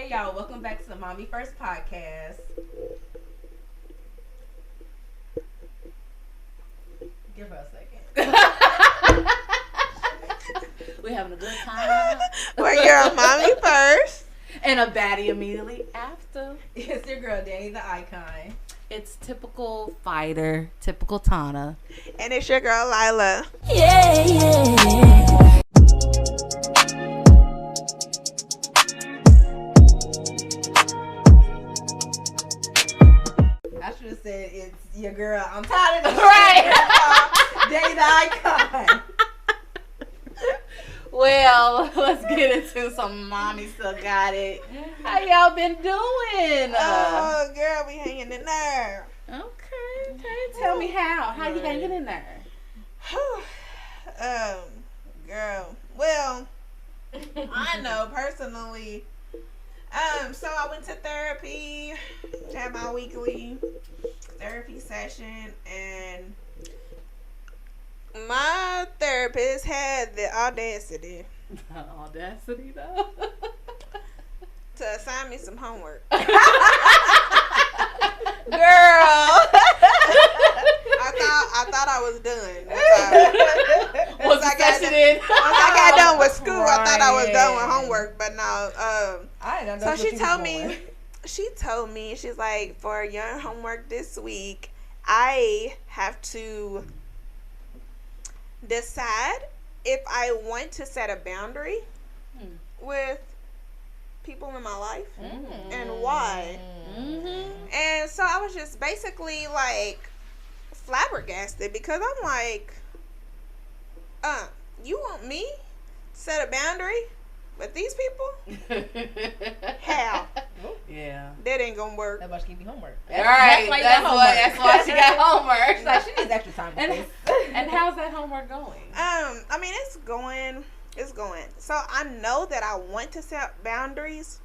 Hey y'all, welcome back to the Mommy First podcast. Give her a second. We're having a good time. Where you're a mommy first. And a baddie immediately after. It's your girl, Danny the Icon. It's typical fighter, typical Tana. And it's your girl, Lila. Yeah, yeah. I should have said it's your girl. I'm tired of this. Right. Danny the Icon. Well, let's get into some mommy still got it. How y'all been doing? Oh, girl, we hanging in there. Okay. Tell me how. How you hanging in there? Girl. Well, I know personally. So I went to therapy, had my weekly therapy session, and my therapist had the audacity Audacity, though. to assign me some homework. Girl. I thought I was done. Once I got done with school, I thought I was done with homework, but no. I don't know So what she told me, she's like, for your homework this week, I have to decide if I want to set a boundary with people in my life and why. And so I was just basically like flabbergasted because I'm like, you want me to set a boundary with these people? How? Yeah. That ain't gonna work. That's why she gave me homework. All right. That's why she got homework. She's like, she needs extra time for this. And how's that homework going? I mean, it's going. So I know that I want to set boundaries,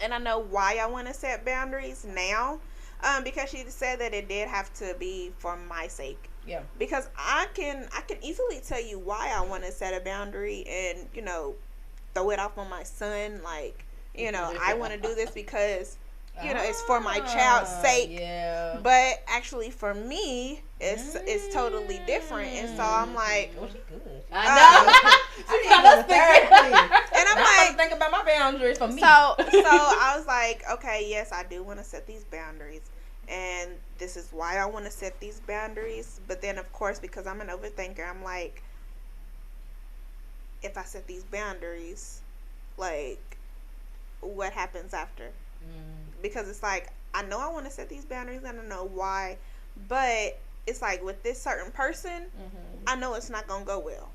and I know why I want to set boundaries now. Because she said that it did have to be for my sake. Yeah. Because I can easily tell you why I want to set a boundary and, throw it off on my son. Like, I want to do this because, it's for my child's sake. Yeah. But actually for me, it's totally different. And so I'm like, Oh, she good. I know. She got us therapy. and I'm I like, think about my boundaries for me. So I was like, okay, yes, I do want to set these boundaries. And this is why I want to set these boundaries. But then, of course, because I'm an overthinker, I'm like, if I set these boundaries, like, what happens after? Because it's like, I know I want to set these boundaries and I know why. But it's like with this certain person, I know it's not going to go well.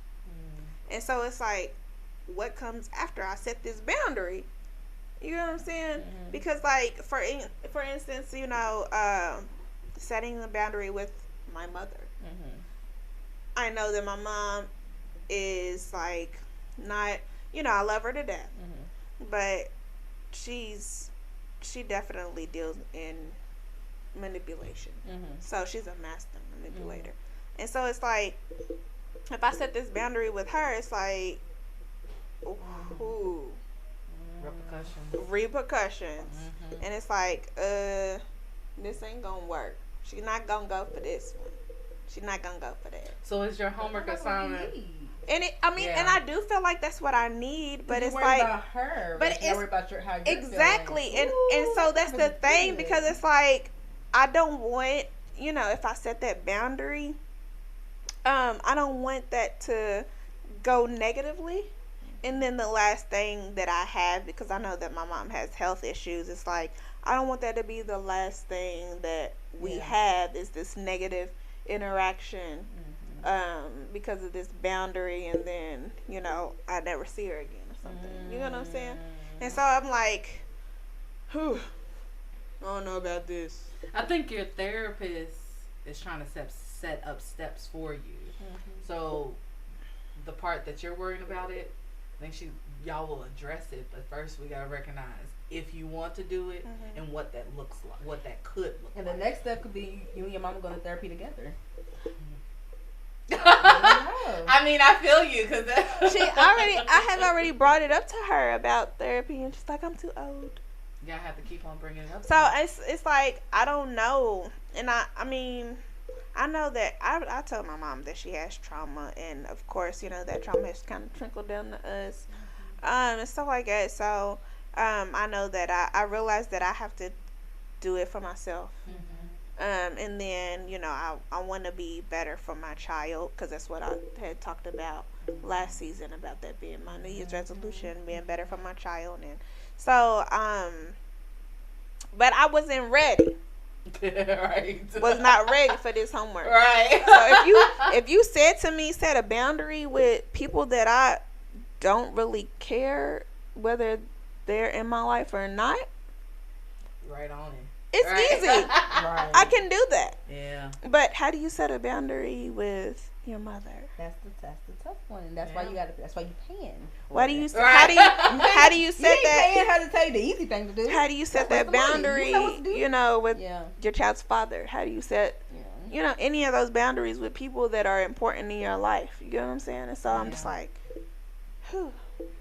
And so it's like, what comes after I set this boundary? You know what I'm saying? Because like for instance, setting a boundary with my mother. I know that my mom is like not, I love her to death, but she definitely deals in manipulation. So she's a master manipulator, and so it's like if I set this boundary with her, it's like, ooh. Repercussions. And it's like, this ain't gonna work. She's not gonna go for this one. She's not gonna go for that. So is your homework assignment? And and I do feel like that's what I need, but it's worry like about her, but it's worry about how you're exactly feeling. and so that's the thing, because it's like I don't want, if I set that boundary, I don't want that to go negatively. And then the last thing that I have, because I know that my mom has health issues, it's like, I don't want that to be the last thing that we have is this negative interaction because of this boundary, and then, I never see her again or something. You know what I'm saying? And so I'm like, whew, I don't know about this. I think your therapist is trying to set up steps for you. So the part that you're worrying about it, I think y'all will address it, but first we gotta recognize if you want to do it and what that looks like, what that could look like. And the next step could be you and your mama going to therapy together. I mean, I feel you because I have already brought it up to her about therapy, and she's like, I'm too old. Yeah, I have to keep on bringing it up. So it's like I don't know, and I mean, I know that I told my mom that she has trauma, and of course, you know, that trauma has kind of trickled down to us, and stuff like that. So I know that I realized that I have to do it for myself. And then, you know, I want to be better for my child, because that's what I had talked about last season, about that being my New Year's resolution, being better for my child. And so, but I wasn't ready. Right. Was not ready for this homework. Right. So if you said to me, set a boundary with people that I don't really care whether they're in my life or not. Right on it. It's easy. Right. I can do that. Yeah. But how do you set a boundary with your mother? That's the tough one. That's why you that's why you paying. Why do you Right. how do you set you ain't that? paying her to tell you the easy thing to do. How do you set That's that what's the money. boundary? You know what to do. You know, with Yeah. your child's father. How do you set you know, any of those boundaries with people that are important in your life? You get what I'm saying? And so I'm just like, whew.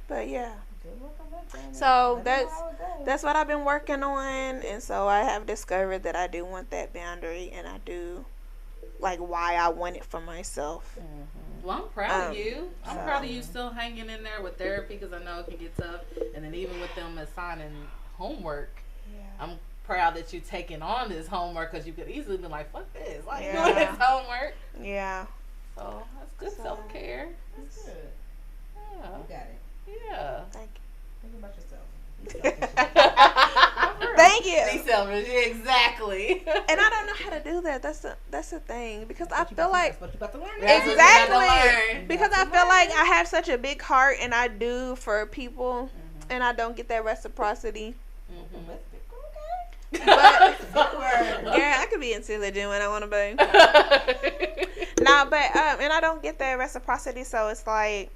But yeah. So that's what I've been working on, and so I have discovered that I do want that boundary, and I do like why I want it for myself. Well, I'm proud of you. I'm proud of you still hanging in there with therapy, because I know it can get tough. And then even with them assigning homework, I'm proud that you're taking on this homework, because you could easily be like, fuck this, like doing this homework. Yeah. So that's good self-care. That's good. Yeah. You got it. Yeah. Thank you. Think about yourself. Thank you. Be selfish, exactly. And I don't know how to do that. That's the thing, because I feel like That's what you about to learn. That's what you got to exactly learn. because I feel like I have such a big heart, and I do for people, and I don't get that reciprocity. But yeah, I could be intelligent when I want to be. Nah, but and I don't get that reciprocity, so it's like,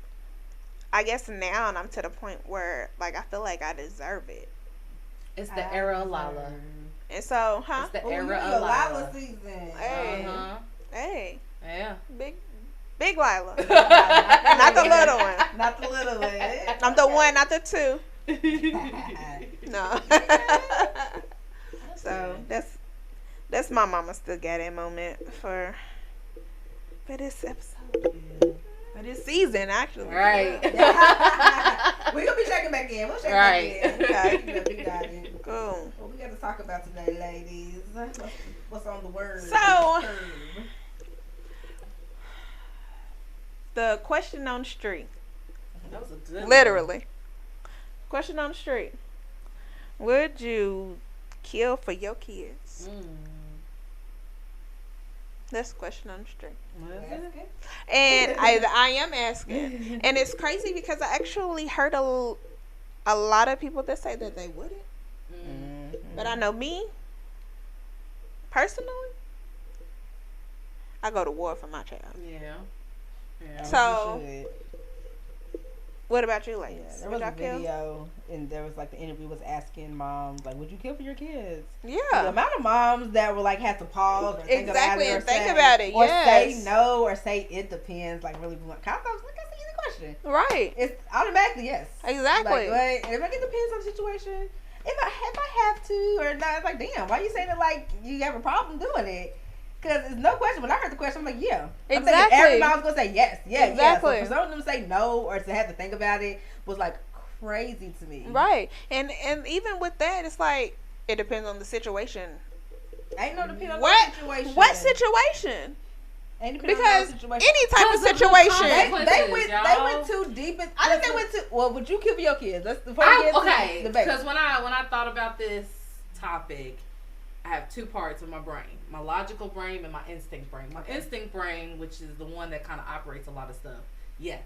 I guess now I'm to the point where like I feel like I deserve it. It's the era of Lala. And so, It's the era you of Lala Lala. Hey, season. Yeah. big Lila, not the little one. Not the little one. I'm the one, not the two. No. So that's my mama still got that moment for this episode. For this season, actually. Right. We're gonna be checking back in. We'll check Right. back in. Okay. We got it. Cool. What we got to talk about today, ladies? What's on the word? So, the question on the street. That was a good one. Literally. Question on the street. Would you kill for your kids? That's the question on the street. And I am asking. And it's crazy because I actually heard a lot of people that say that they wouldn't. But I know me, personally, I go to war for my child. Yeah. So, what about you, ladies? Yeah, there was a video, and there was like the interview was asking moms, like, would you kill for your kids? Yeah. The amount of moms that were like, had to pause or think Exactly, about it, or think say, about it, or yes. say no, or say it depends, like really blunt. I was like, that's an easy question. Right. It's automatically yes. Exactly. Like, it depends on the situation. If I have to or not, it's like, damn, why you saying it like you have a problem doing it? Because there's no question. When I heard the question, I'm like, yeah. Exactly. I'm thinking every mom's going to say yes. Yeah, Exactly. Yeah. So for some of them to say no or to have to think about it was like crazy to me. Right. And even with that, it's like, it depends on the situation. Ain't no depend on What the situation. What situation? Ain't depend Because on the situation. any type of Because of the situation. They y'all. went too deep. I think they went too. Well, would you kill for your kids? Let's before we get Okay, to the debate. because when I thought about this topic, I have two parts of my brain: my logical brain and my instinct brain. My instinct brain, which is the one that kind of operates a lot of stuff. Yes,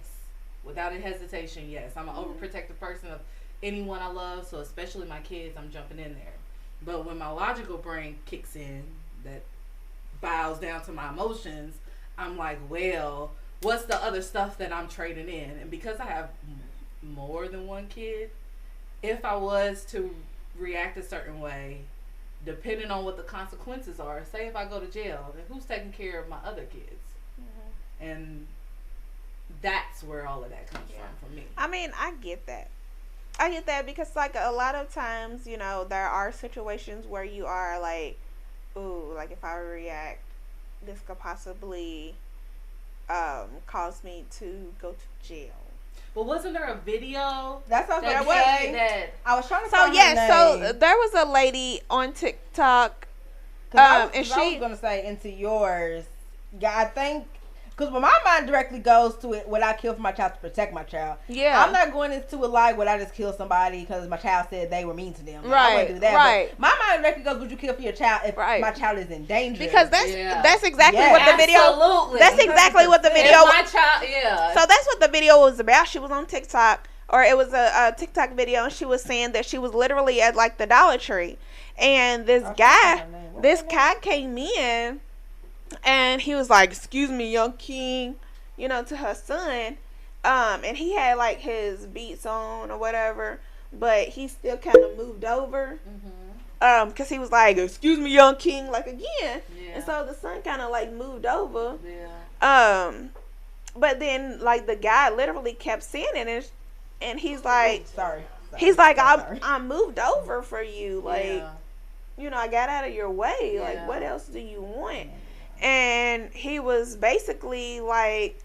without a hesitation, yes. I'm an overprotective person of anyone I love, so especially my kids, I'm jumping in there. But when my logical brain kicks in, that bows down to my emotions, I'm like, well, what's the other stuff that I'm trading in? And because I have more than one kid, if I was to react a certain way, depending on what the consequences are, say if I go to jail, then who's taking care of my other kids? And that's where all of that comes from for me. I mean, I get that. I get that because, like, a lot of times, you know, there are situations where you are like, ooh, like, if I react, this could possibly cause me to go to jail. But wasn't there a video? That's what that I was saying. that I was trying to So find her yeah, so name. there was a lady on TikTok, I and was gonna say into yours. Yeah, I think because when my mind directly goes to it, would I kill for my child to protect my child? yeah, I'm not going into it like, would I just kill somebody because my child said they were mean to them? Right, I wouldn't do that. right. But my mind directly goes, would you kill for your child if Right. my child is in danger? because that's exactly Yeah. what the video. Absolutely. That's exactly what the If video. my child, yeah. So that's what the video was about. She was on TikTok, or it was a TikTok video, and she was saying that she was literally at like the Dollar Tree, and this guy came in, and he was like, "Excuse me, young king," you know, to her son, and he had like his beats on or whatever, but he still kind of moved over, because he was like, "Excuse me, young king," like again, Yeah. and so the son kind of like moved over, Yeah. but then like the guy literally kept saying it, and he's like, sorry. he's like, Sorry. I moved over for you, like, Yeah. you know, I got out of your way, like, Yeah. what else do you want? And he was basically like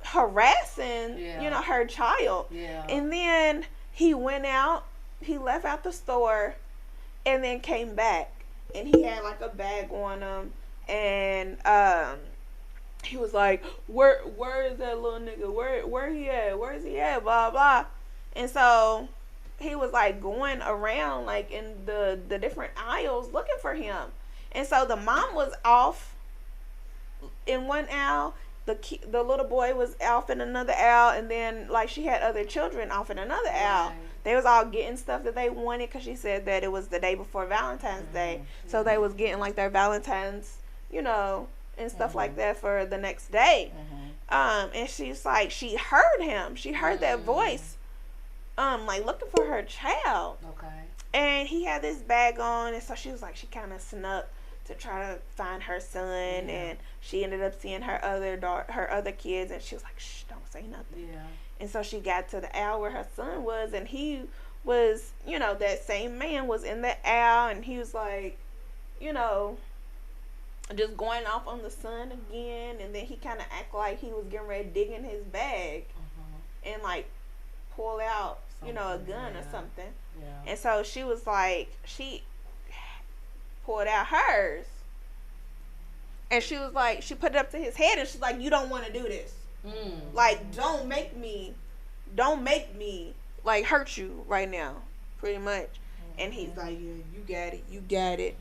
harassing, Yeah. you know, her child. Yeah. And then he went out, he left out the store, and then came back, and he had like a bag on him, and he was like, where is that little nigga? Where he at? Where is he at? Blah blah. And so he was like going around like in the different aisles looking for him. And so the mom was off in one aisle, the little boy was off in another aisle, and then like she had other children off in another aisle. Right. They was all getting stuff that they wanted because she said that it was the day before Valentine's Day. So they was getting like their Valentine's, you know, and stuff like that for the next day. And she's like, she heard him. She heard that voice, like looking for her child. Okay. And he had this bag on, and so she was like, she kind of snuck to try to find her son, and she ended up seeing her other kids, and she was like, shh, don't say nothing. Yeah. And so she got to the aisle where her son was, and he was, you know, that same man was in the aisle, and he was like, you know, just going off on the son again, and then he kind of act like he was getting ready to dig in his bag and like pull out, you know, a gun or something. Yeah. And so she was like, she pulled out hers, and she was like, she put it up to his head, and she's like, you don't want to do this. Like, don't make me like hurt you right now, pretty much. And he's like, yeah, you got it.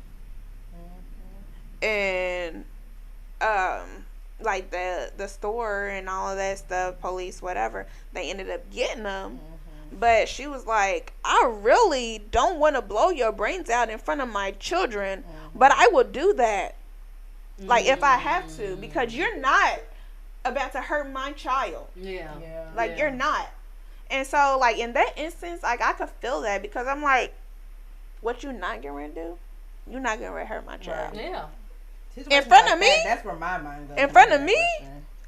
And like the store and all of that stuff, police, whatever, they ended up getting them. But she was like, I really don't want to blow your brains out in front of my children, but I will do that, like, if I have to, because you're not about to hurt my child. Yeah. Like, you're not. And so, like, in that instance, like, I could feel that, because I'm like, what you not getting ready to do? You're not getting ready to hurt my child. Yeah. In front of me? That's where my mind goes. In front of me?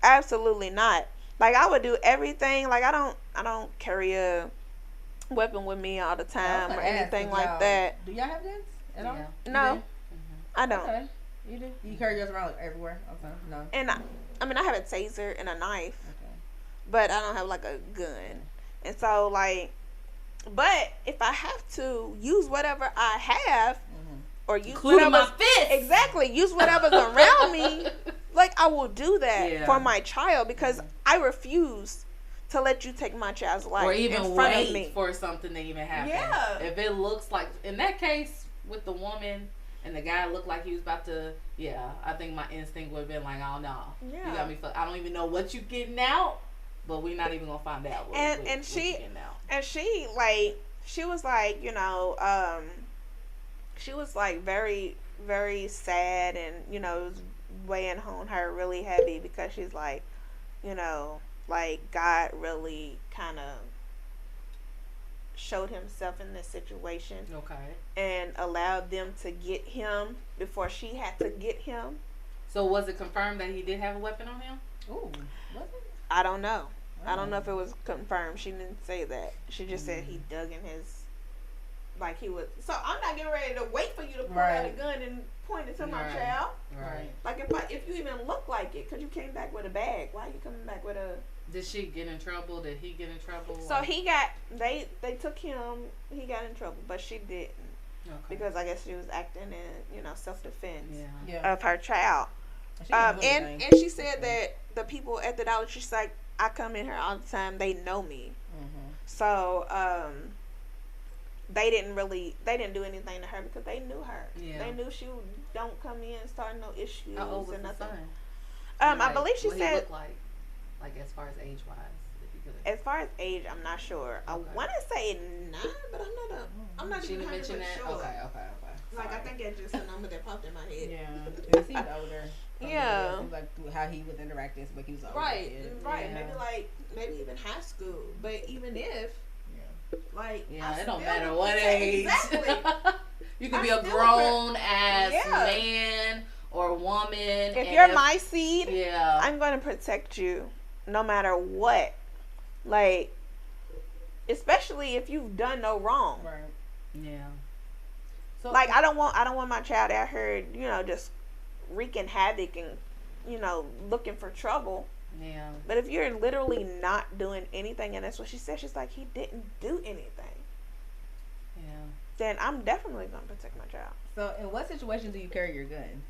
Absolutely not. Like, I would do everything. Like, I don't carry a weapon with me all the time or anything like that. Do y'all have guns at all? No, I don't. Okay. You do? You carry yours around like everywhere? Okay. No. And I mean, I have a taser and a knife, Okay. but I don't have like a gun. And so, like, but if I have to use whatever I have, or use Including whatever's my fist. exactly, use whatever's around me, like, I will do that Yeah. for my child, because I refuse to let you take my child's life Or even in front of me. wait for something to even happen. Yeah. If it looks like, in that case with the woman and the guy looked like he was about to, I think my instinct would have been like, oh no, Yeah. you got me. I don't even know what you getting out, but we're not even gonna find out. What you getting out. And she was like, you know, she was like very, very sad, and, you know, it was weighing on her really heavy, because she's like, you know, like, God really kind of showed himself in this situation. Okay. And allowed them to get him before she had to get him. So was it confirmed that he did have a weapon on him? Ooh, was it? I don't know. I don't know if it was confirmed. She didn't say that. She just said he dug in his, like he was. So I'm not getting ready to wait for you to pull out a gun and point it to my child. Right. Like if you even look like it, because you came back with a bag. Why are you coming back with a? Did she get in trouble? Did he get in trouble? So he got they took him. He got in trouble, but she didn't because I guess she was acting in self defense of her child. And she said that the people at the dollar, she's like, I come in here all the time. They know me. So they didn't do anything to her because they knew her. They knew she don't come in and start no issues. How old was and nothing. the son? I believe she what said. He look like as far as age wise, if you could. As far as age, I'm not sure. I want to say 9, but I'm not She even didn't mention that. sure. Okay. Like I think it's just a number that popped in my head. Yeah, he seemed older. Yeah. It seemed like how he was interacting, but he was older. Right. Yeah. Maybe even high school. But even if, it don't matter what age. Exactly. You could be a grown ass man or woman. If you're my seed, yeah, I'm going to protect you no matter what. Like, especially if you've done no wrong. Right. Yeah. So, like, I don't want my child out here, just wreaking havoc and, looking for trouble. Yeah. But if you're literally not doing anything, and that's what she said, she's like, he didn't do anything. Yeah. Then I'm definitely going to protect my child. So, in what situations do you carry your gun?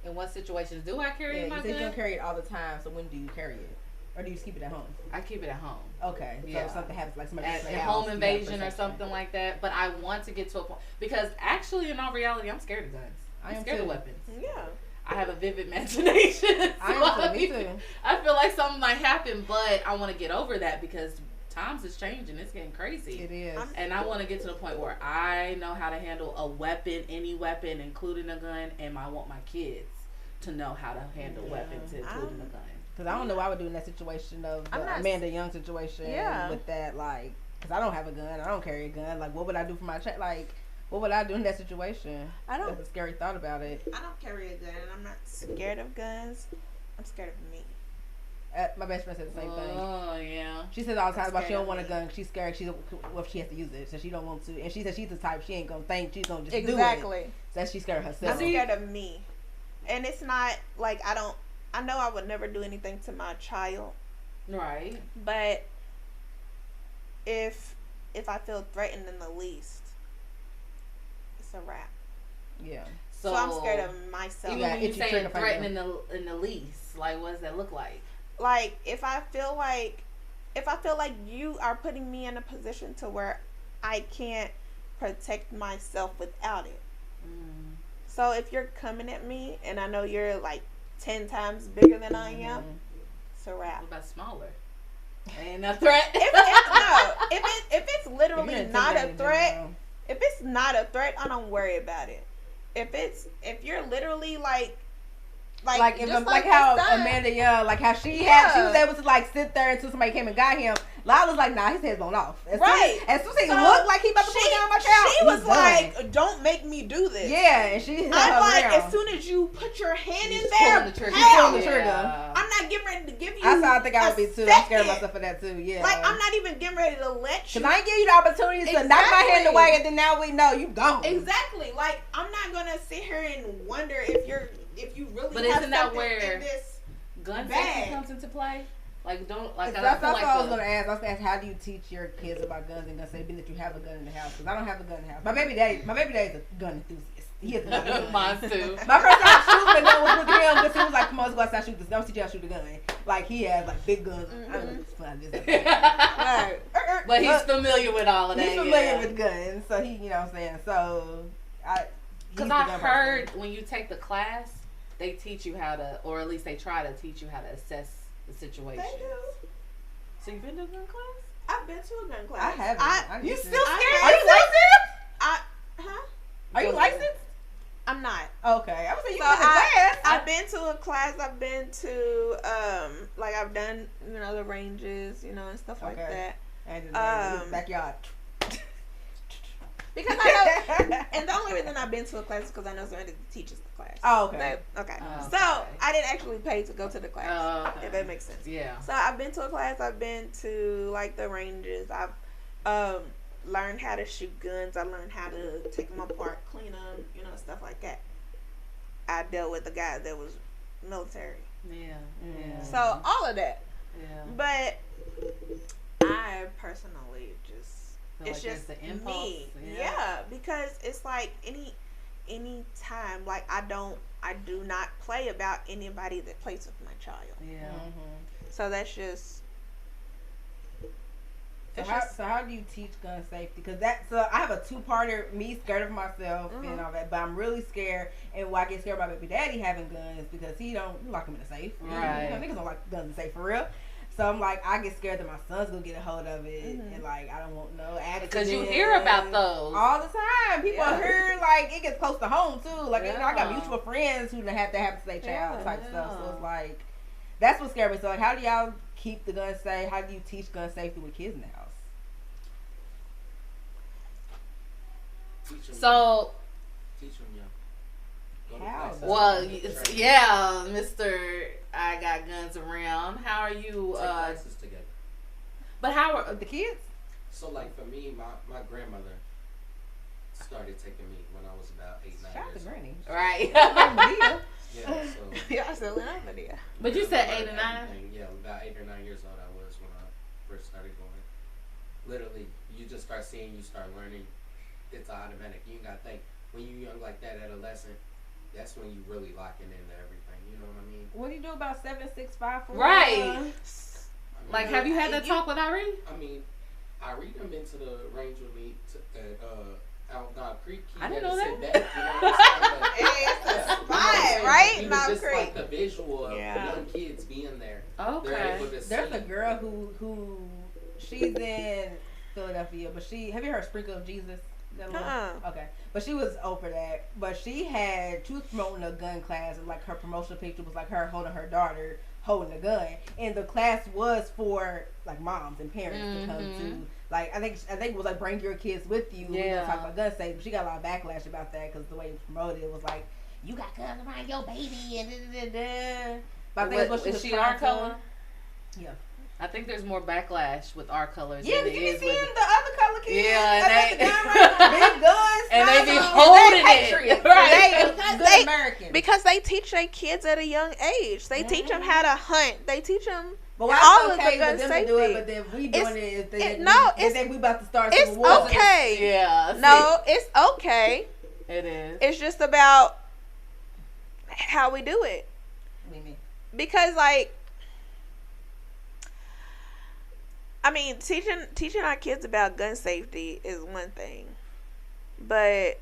In what situations do I carry my gun? You say you don't carry it all the time, so when do you carry it? Or do you just keep it at home? I keep it at home. Okay. So if something happens, like somebody at home invasion or something like that. But I want to get to a point because actually, in all reality, I'm scared of guns. I'm scared of weapons. Yeah. I have a vivid imagination. Me too. I feel like something might happen, but I want to get over that because times is changing. It's getting crazy. It is. And I want to get to the point where I know how to handle a weapon, any weapon, including a gun, and I want my kids to know how to handle weapons, including a gun. Because I don't know what I would do in that situation of the Amanda Young situation with that, like, because I don't have a gun. I don't carry a gun. Like, what would I do for my child? Like, what would I do in that situation? That's a scary thought about it. I don't carry a gun, and I'm not scared of guns. I'm scared of me. My best friend said the same thing. Oh, yeah. She says all the time about she don't want a gun. She's scared. If she has to use it, so she don't want to. And she said she's the type she ain't gonna think. She's gonna just do it. Exactly. So she's scared of herself. I'm scared of me, and it's not like I know I would never do anything to my child. Right. But if I feel threatened in the least, it's a wrap. Yeah. So I'm scared of myself. Even when you say threatening in the least, like what does that look like? Like if I feel like you are putting me in a position to where I can't protect myself without it. So if you're coming at me and I know you're like 10 times bigger than I am, it's a wrap. What about smaller? Ain't a threat. If it's literally not a threat, if it's not a threat, I don't worry about it. If you're literally like how Amanda Young, like how she was able to like sit there until somebody came and got him. I was like, nah, his head's blown off. As soon as he looked like he about to pull down my child, she was like, don't make me do this. Yeah, and she. I'm like, as soon as you put your hand in there, pulling the trigger. I'm not getting ready to give you. I think I would be too. I'm scared of myself for that too. Yeah. Like I'm not even getting ready to let you. Cause I ain't give you the opportunity to knock my hand away, and then now we know you gone. Exactly. Like I'm not gonna sit here and wonder if you really. But have isn't that something where in this gun safety comes into play? Like that's what I was gonna ask. I was gonna ask, how do you teach your kids about guns and gun safety? Being that you have a gun in the house, because I don't have a gun in the house. My baby daddy is a gun enthusiast. He is a gun enthusiast. Mine too. My first time shooting a gun was with him because he was like, "Come on, let's go outside shoot this. Don't teach you how to shoot a gun." Like he has like big guns. I don't know, it's fun. Just but he's familiar with all of that. He's familiar with guns, so he, you know what I'm saying. So because I heard when you take the class, they teach you how to, or at least they try to teach you how to assess the situation. They do. So you've been to a gun class? I've been to a gun class. I haven't. You still scared? Are you licensed? Are you licensed? I'm not. Okay. I was saying you been to class. I've been to a class. I've been to like I've done the ranges, and stuff like that. And in the backyard. Because I know, and the only reason I've been to a class is because I know somebody that teaches the class. Oh, okay. Okay. So I didn't actually pay to go to the class. If that makes sense. Yeah. So I've been to a class. I've been to like the ranges. I've learned how to shoot guns. I learned how to take them apart, clean them, stuff like that. I dealt with a guy that was military. Yeah. So all of that. Yeah. But I personally it's just the impulse. Me. Yeah, because it's like any time, like I do not play about anybody that plays with my child. Yeah. Mm-hmm. So that's just. So how do you teach gun safety? Because I have a two-parter. Me scared of myself and all that, but I'm really scared. And why I get scared about baby daddy having guns because he don't lock them in the safe. Right. Niggas don't lock guns in the safe for real. So I'm like, I get scared that my son's gonna get a hold of it, and like I don't want no accident. Because you hear about those all the time. People hear like it gets close to home too. Like I got mutual friends who have to have to say child type stuff. So it's like that's what scared me. So like, how do y'all keep the gun safe? How do you teach gun safety with kids in the house? Teach them, yeah. How? Well, yeah, Mr. I got guns around. How are you? Take classes together. But how are the kids? So like for me, my grandmother started taking me when I was about 8, 9 Shout years to Granny. right? Yeah, so Yeah, I still in Medea. But you said 8 or 9. Yeah, about 8 or 9 years old I was when I first started going. Literally, you just start seeing, you start learning. It's automatic. You ain't gotta think. When you young like that, adolescent, that's when you really locking into everything. You know what I mean? What do you do about 7, 6, 5, 4? Right. Like, have you had that talk with Irene? I mean, Irene done been to the range with me out Knob Creek. I didn't know that. Sit back, you know what I'm saying? It's a spot, right? Even Knob just Creek. like the visual of young kids being there. Okay. They're able to There's see. a girl who she's in Philadelphia, but have you heard Sprinkle of Jesus? Okay, but she was over that. But she was promoting a gun class, and like her promotional picture was like her holding her daughter holding a gun, and the class was for like moms and parents to come to. Like I think it was like bring your kids with you. Yeah. We were talking about gun safety, but she got a lot of backlash about that because the way it was promoted, it was like you got guns around your baby and da. But I think what she was she trying our to- color? Yeah. I think there's more backlash with our colors. Yeah, than but it you is be with seeing the other color kids. Yeah, and big guns, and they be smiles on, holding they it. patriots. Right. Good Americans. Because they teach their kids at a young age. They teach them how to hunt. They teach them But all why of it's okay the gun for them safety. to do it, but then we doing it. They think we about to start It's civil war. okay. Yeah. No, it's okay. It is. It's just about how we do it. What do you mean? Because like, I mean, teaching our kids about gun safety is one thing, but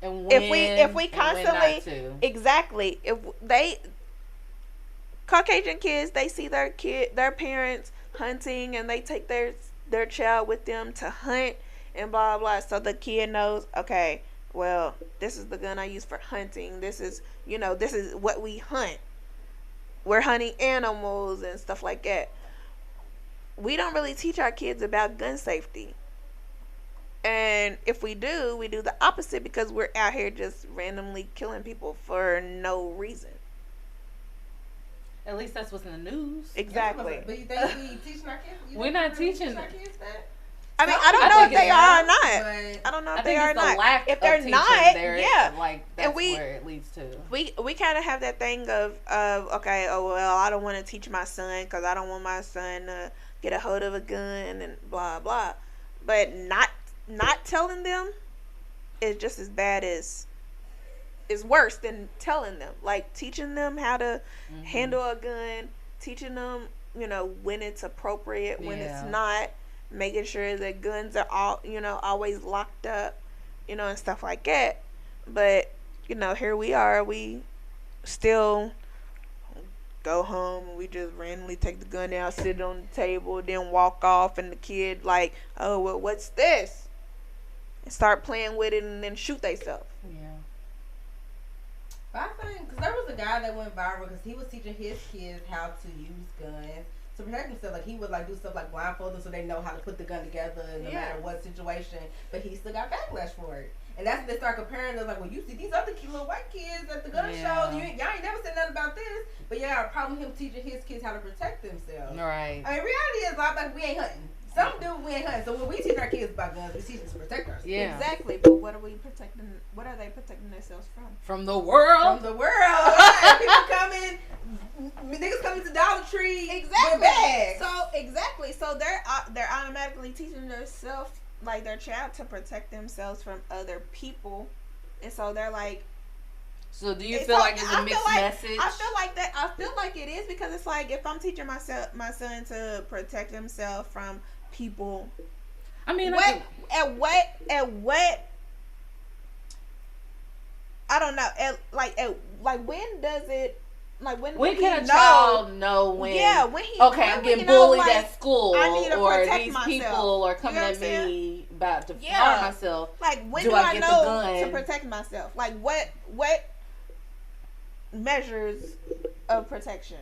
And if we constantly exactly if they Caucasian kids, they see their parents hunting and they take their child with them to hunt and blah blah, so the kid knows, okay, well, this is the gun I use for hunting, this is what we hunt, we're hunting animals and stuff like that. We don't really teach our kids about gun safety. And if we do the opposite because we're out here just randomly killing people for no reason. At least that's what's in the news. Exactly. But you think we teaching our kids? We're not teaching our kids that. I mean, I don't know if they are or not. But I don't know if I they think are or it's the not. lack If of they're teaching not, there, yeah. like that's And where it leads to. We kind of have that thing of okay, oh well, I don't want to teach my son because I don't want my son to get a hold of a gun and blah blah. But not telling them is just as bad as, is worse than telling them. Like teaching them how to handle a gun, teaching them, when it's appropriate, when it's not, making sure that guns are all, always locked up, and stuff like that. But, here we are, we still go home and we just randomly take the gun out, sit it on the table, then walk off, and the kid like, oh, well, what's this? And start playing with it and then shoot themselves. Yeah. But I think, because there was a guy that went viral because he was teaching his kids how to use guns. to protect himself. Like, he would, like, do stuff like blindfold them so they know how to put the gun together no matter what situation. But he still got backlash for it. And that's when they start comparing us, like, well, you see these other cute little white kids at the gun shows, y'all ain't never said nothing about this. But yeah, a problem with him teaching his kids how to protect themselves. Right. I mean, reality is, like, we ain't hunting. Some do, we ain't hunting. So when we teach our kids about guns, we teach them to protect ourselves. Yeah. Exactly. But what are we protecting? What are they protecting themselves from? From the world. From the world. People coming, niggas coming to Dollar Tree. Exactly. With bags. So they're automatically teaching themselves, like, their child to protect themselves from other people, and so they're like. So do you feel like it's a mixed message? I feel like it is, because it's like, if I'm teaching my son to protect himself from people, I mean, at what I don't know. When does it? Like, when can a child know when? Yeah, when I'm getting bullied at school, I need to or protect these myself. people are coming at me about to harm myself. Like, when do I know to protect myself? Like, what measures of protection?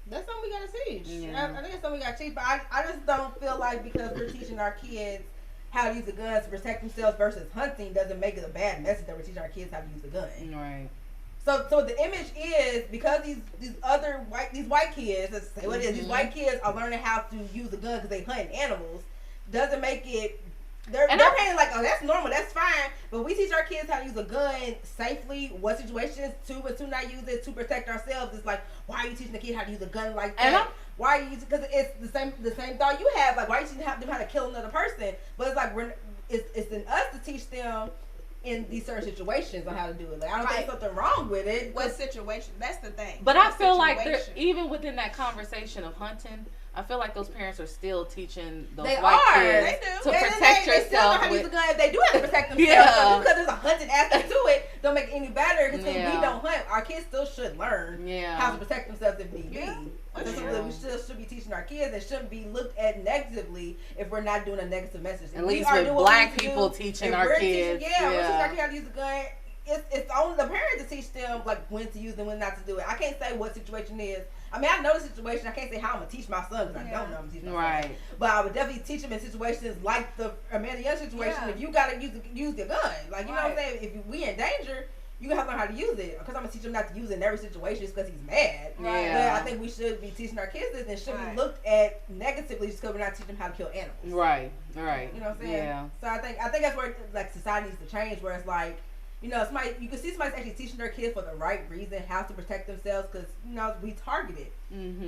That's something we gotta teach. Yeah. I think it's something we gotta teach, but I just don't feel like because we're teaching our kids how to use a gun to protect themselves versus hunting doesn't make it a bad message that we're teaching our kids how to use a gun. Right. So the image is, because these white kids, let's say what it is, these white kids are learning how to use a gun because they hunt animals, doesn't make it. They're painting like, oh, that's normal, that's fine. But we teach our kids how to use a gun safely, what situations to not use it, to protect ourselves. It's like, why are you teaching the kid how to use a gun like that? Why are you using? Because it's the same thought you have. Like, why are you teaching them how to kill another person? But it's like it's in us to teach them in these certain situations on how to do it. Like, I don't think there's something wrong with it. What situation? That's the thing. But I feel like even within that conversation of hunting, I feel like those parents are still teaching those white kids to protect yourself. They still know how to use a gun if they do have to protect themselves. So because there's a hunting aspect to it, don't make it any better. Because we don't hunt, our kids still should learn how to protect themselves if need be. We still should be teaching our kids and shouldn't be looked at negatively if we're not doing a negative message. At least with black people teaching our kids. We're teaching our kids how to use a gun. It's on the parents to teach them, like, when to use and when not to do it. I can't say what situation is. I mean, I know the situation. I can't say how I'm going to teach my son because I don't know I'm going to teach my son. But I would definitely teach him in situations like the Amanda Young situation. If you got to use the gun. Like, you know what I'm saying? If we in danger, you have to learn how to use it. Because I'm going to teach him not to use it in every situation just because he's mad. But I think we should be teaching our kids this and shouldn't be looked at negatively just because we're not teaching them how to kill animals. Right. You know what I'm saying? Yeah. So I think that's where, like, society needs to change, where it's like, you know, you can see somebody's actually teaching their kids for the right reason how to protect themselves, because, you know, we target it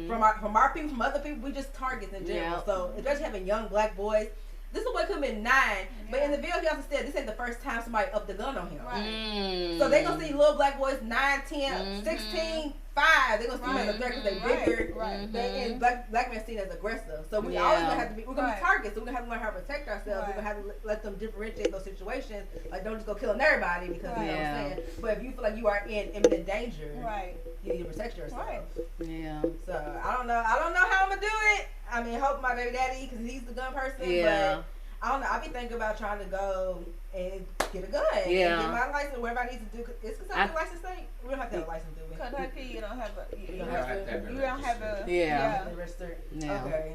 from our people, from other people. We just target in general. So especially having young black boys. This boy could have been 9, but in the video he also said this ain't the first time somebody upped the gun on him. Right. So they gonna see little black boys 9, 10, 16, 5. They gonna see him as a threat because they bigger. And black men seen as aggressive. So we always gonna have to be. We're gonna be targets. So we're gonna have to learn how to protect ourselves. We're gonna have to let them differentiate those situations. Like, don't just go killing everybody because you know what I'm saying. But if you feel like you are in imminent danger, you need to protect yourself. Yeah. So I don't know how I'm gonna do it. I mean, hope my baby daddy, because he's the gun person. But I don't know. I be thinking about trying to go and get a gun. Yeah. And get my license, whatever I need to do. Is Kentucky a license state? We don't have to have a license, do we? Kentucky, you don't have a. You don't have a. Yeah. Registered. Yeah. Okay.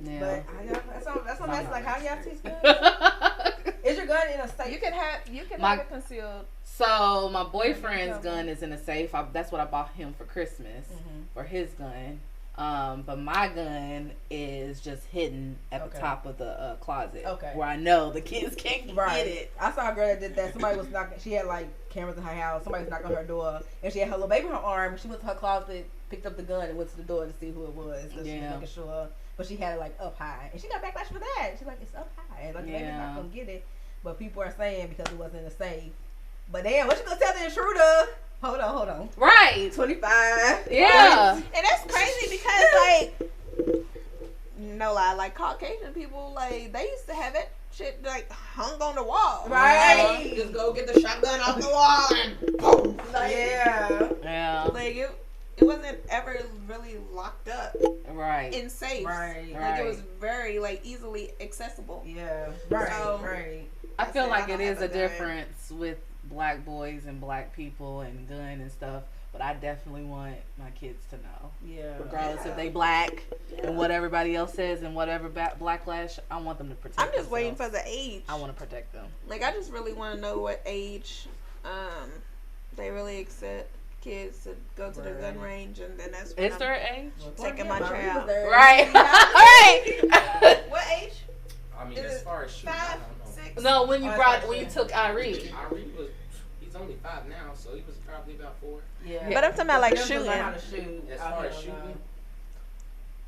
Yeah. But that's what I'm like. How do y'all teach guns? Is your gun in a safe? You can have it concealed. So my boyfriend's gun is in a safe. That's what I bought him for Christmas for his gun. But my gun is just hidden at the top of the closet, where I know the kids can't get it. I saw a girl that did that. Somebody was knocking. She had like cameras in her house. Somebody was knocking on her door, and she had her little baby in her arm. She went to her closet, picked up the gun, and went to the door to see who it was. So she was making sure, but she had it like up high, and she got backlash for that. She's like, it's up high, and like the baby's not gonna get it. But people are saying because it wasn't in a safe. But damn, what you gonna tell the intruder? Hold on. Right. 25. Yeah. And that's crazy because, like, no lie, like, Caucasian people, like, they used to have that shit, like, hung on the wall. Right. Just go get the shotgun off the wall and boom. Like, yeah. Like, it wasn't ever really locked up. Right. In safes. Right. Like, it was very, like, easily accessible. Yeah. Right. So, I feel like it is a difference with black boys and black people and gun and stuff, but I definitely want my kids to know. Yeah. Regardless if they black and what everybody else says and whatever backlash, I want them to protect I'm just themselves. waiting for the age. I want to protect them. Like, I just really want to know what age they really accept kids to go to the gun range, and then that's when Is there an age? Taking my child. Right. Right. What age? I mean, as far as shooting, 5, I don't know. 6? No, when you took Irie. He's only 5 now, so he was probably about 4. Yeah. But I'm talking about like shooting. How to shoot. As far as shooting,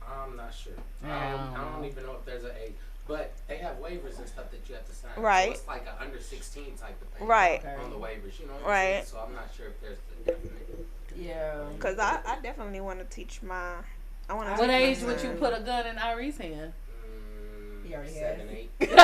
I'm not sure. I don't even know if there's an age. But they have waivers and stuff that you have to sign. Right. So it's like an under 16 type of thing. Right. On the waivers, you know what right. I'm saying? So I'm not sure if there's the definite. Yeah. Because I definitely want to teach my. What age would you put a gun in Irie's hand? He already 7, has. 8.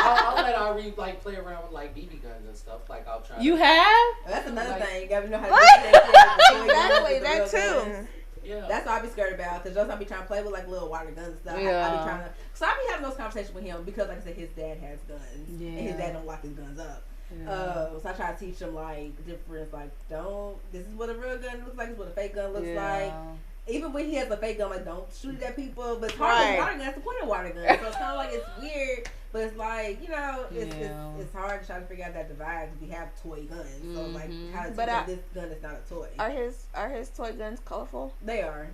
I'll let Irie like play around with like BB guns and stuff. Like I'll try. You have? That's another thing. You gotta know how to What? do that. Exactly, that too. Yeah. That's what I be scared about, because just I be trying to play with like little water guns and stuff. Yeah. I be trying to, so I be having those conversations with him because, like I said, his dad has guns, and his dad don't lock his guns up. Yeah. So I try to teach him like difference, like this is what a real gun looks like, this is what a fake gun looks like. Even when he has a fake gun, like don't shoot it at people. But it's hard with water guns to point a water gun, so it's kind of like it's weird. But it's like, you know, it's hard to try to figure out that divide because we have toy guns. So like, how to teach this gun is not a toy. Are his toy guns colorful? They are.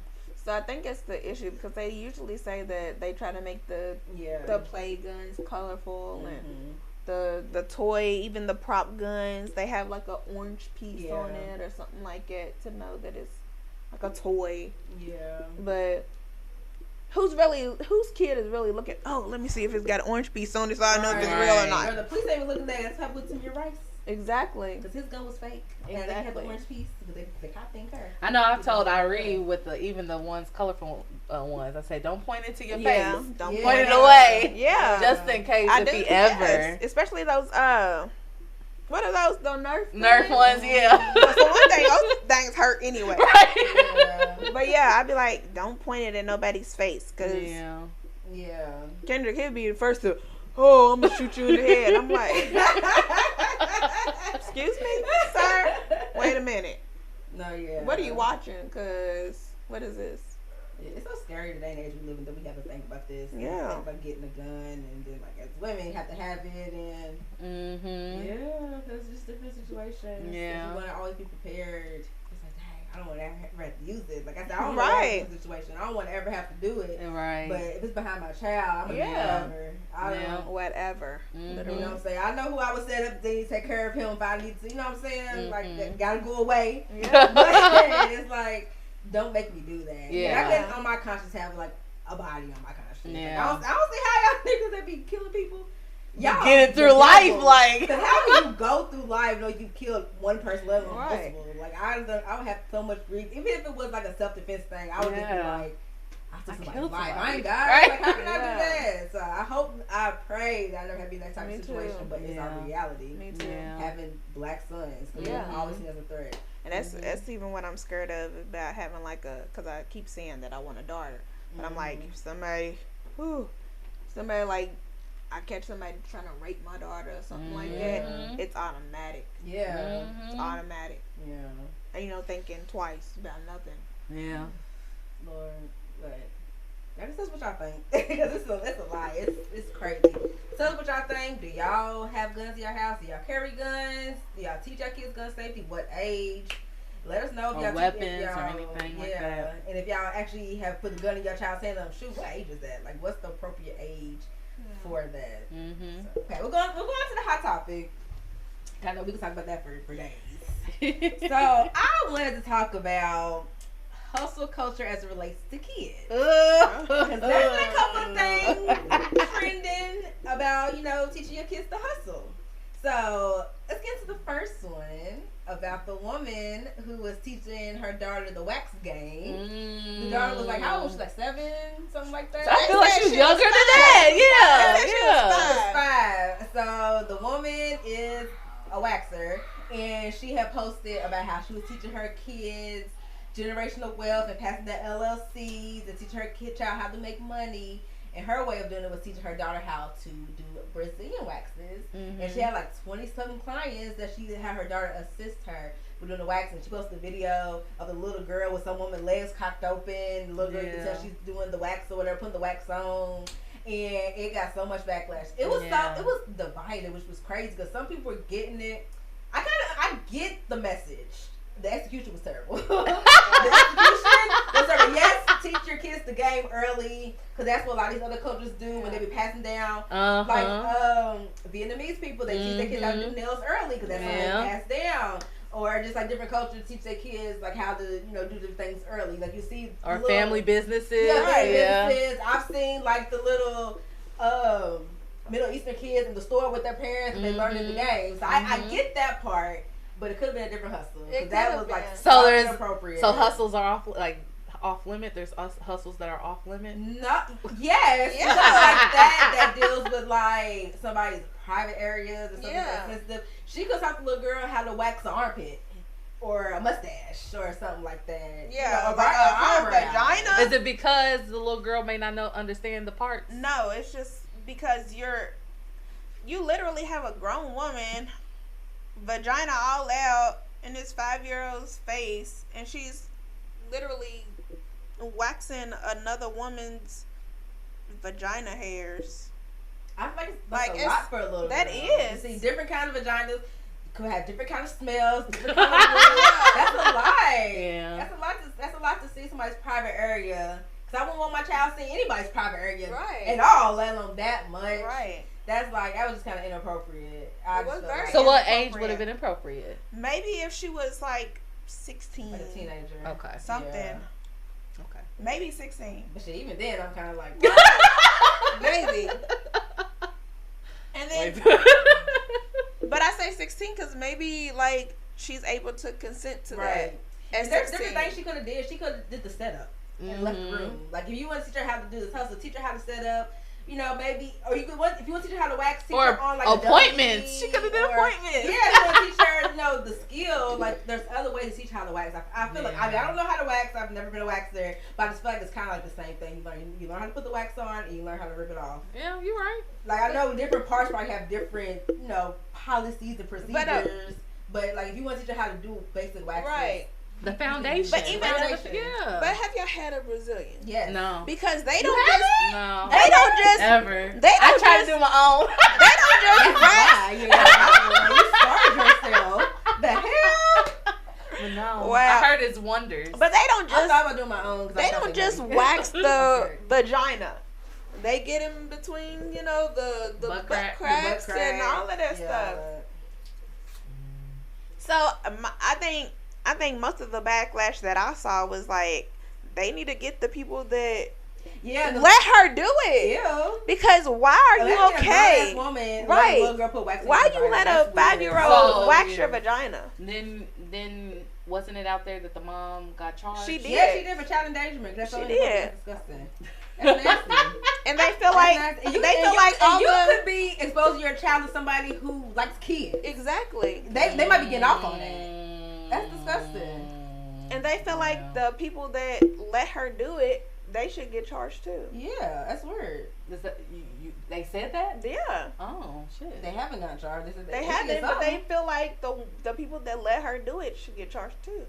So I think it's the issue because they usually say that they try to make the play guns colorful and the toy, even the prop guns, they have like an orange piece on it or something like it to know that it's like a toy. Yeah. But whose kid is really looking? Oh, let me see if it's got an orange piece on it, so I know if it's real or not. Or the police ain't even looking at it. That's how with Tamir Rice. Exactly. Because his gun was fake. And they had the orange piece because the cop didn't care. I know. I've told Irie with even the ones colorful ones. I say don't point it to your face. Don't point it away. Yeah. Just in case if he ever. Especially those what are those? The Nerf ones, yeah. So one thing, those things hurt anyway. Right. But yeah, I'd be like, don't point it in nobody's face, cause Kendrick, he'll be the first to, I'm gonna shoot you in the head. I'm like, excuse me, sir. Wait a minute. No, yeah. What are you watching? Cause what is this? It's so scary today and age we live in that we have to think about this. Yeah. Think about getting a gun, and then like as women you have to have it, and yeah, that's just different situations. Yeah. You want to always be prepared. It's like, dang, I don't want to ever have to use it. Like I said, I don't want to have this situation. I don't want to ever have to do it. Right. But if it's behind my child, I'm gonna do whatever. Whatever. You know what I'm saying? I know who I would set up to take care of him if I need to. You know what I'm saying? Like that gotta go away. Yeah. But it's like, don't make me do that. Yeah. I couldn't on my conscience have like a body on my conscience. Yeah. Like, I don't see how y'all niggas that be killing people. Y'all get it through life, like. Because how do you go through life knowing you killed one person, let alone multiple? Like I would have so much grief. Even if it was like a self-defense thing, I would just be like, I took somebody's life. I ain't died. Right? Like how can I do that? So I pray that I never have to be in that type of situation, but it's our reality. Me too. Yeah. Having black sons, always seen as a threat. And that's even what I'm scared of about having like because I keep saying that I want a daughter, but I'm like, if somebody like, I catch somebody trying to rape my daughter or something like that, it's automatic. Yeah. It's automatic. Yeah. And thinking twice about nothing. Yeah. Lord, but I guess that's what y'all think. Because it's a lie. It's crazy. Tell us what y'all think. Do y'all have guns in your house? Do y'all carry guns? Do y'all teach your kids gun safety? What age? Let us know if or y'all weapons y'all, or anything like that. And if y'all actually have put the gun in your child's hand and shoot, what age is that? Like, what's the appropriate age for that? So, okay, we're going to the hot topic. I know we can talk about that for days. So I wanted to talk about hustle culture as it relates to kids. Because there's been a couple of things trending about, teaching your kids to hustle. So let's get to the first one about the woman who was teaching her daughter the wax game. The daughter was like, how old was she? Like 7, something like that? I feel like she was younger than that. She was 5. So the woman is a waxer, and she had posted about how she was teaching her kids generational wealth and passing their LLCs and teaching her child how to make money. And her way of doing it was teaching her daughter how to do Brazilian waxes. And and she had like 20-something clients that she had her daughter assist her with doing the waxing. She posted a video of the little girl with some woman legs cocked open. The little girl, you can tell she's doing the wax or whatever, putting the wax on. And it got so much backlash. It was it was divided, which was crazy because some people were getting it. I get the message. The execution was terrible. The execution was terrible. Yes, teach your kids the game early because that's what a lot of these other cultures do when they be passing down. Like Vietnamese people, they teach their kids how to do nails early because that's what they pass down. Or just like different cultures teach their kids like how to do different things early. Like you see, or family businesses. Businesses. I've seen like the little Middle Eastern kids in the store with their parents and they learn in the game. So I get that part, but it could have been a different hustle. That was like so inappropriate. So hustles are off limit. There's hustles that are off limit. Like that deals with like somebody's private areas or something that's sensitive. She could talk to the little girl how to wax an armpit or a mustache or something like that. Yeah, or like a vagina. Is it because the little girl may not understand the parts? No, it's just because you literally have a grown woman vagina all out in this 5-year-old's face, and she's literally waxing another woman's vagina hairs. I think it's a lot for a little that girl. is. You see different kind of vaginas could have different kind of smells. Different kind of that's a lot. Yeah. That's a lot to see somebody's private area. Cause I wouldn't want my child seeing anybody's private area at all, let alone that much. Right. That was just kind of inappropriate. So what age would have been appropriate? Maybe if she was like 16. Like a teenager. Okay. Something. Yeah. Okay. Maybe 16. But shit, even then, I'm kind of like, maybe. And then, but I say 16 because maybe like she's able to consent to that. And there's different things she could have did. She could have did the setup and left the room. Like if you want to teach her how to do this hustle, teach her how to set up. Maybe, or if you want to teach her how to wax, teach her on like appointments. She could have done appointments. Yeah, you want to teach her, the skill. Like there's other ways to teach how to wax. I feel like I don't know how to wax. I've never been a waxer, but I just feel like it's kind of like the same thing. You learn how to put the wax on, and you learn how to rip it off. Yeah, you're right. Like I know different parts probably have different, policies and procedures. But like if you want to teach her how to do basic waxing, right. The foundation. But even yeah. But have y'all had a Brazilian? Yes. No. Because they don't No. They don't just ever. I try to do my own. They don't just wax. You started yourself. The hell? No. Wow. I heard it's wonders. But they don't just I thought about doing my own. They don't just wax the vagina. They get in between, the butt cracks and all of that stuff. So I think most of the backlash that I saw was like they need to get the people that let her do it. Yeah. Because why are you okay? Woman, right. Little girl put wax why you let a 5-year-old wax your vagina? Then wasn't it out there that the mom got charged? She did. Yeah, she did for child endangerment. That's disgusting. That's nasty. And they feel like you could be exposing your child to somebody who likes kids. Exactly. They might be getting off on that. That's disgusting. And they feel like the people that let her do it, they should get charged too. Yeah, that's weird. They said that? Yeah. Oh shit. They haven't gotten charged. They haven't, but they feel like the people that let her do it should get charged too.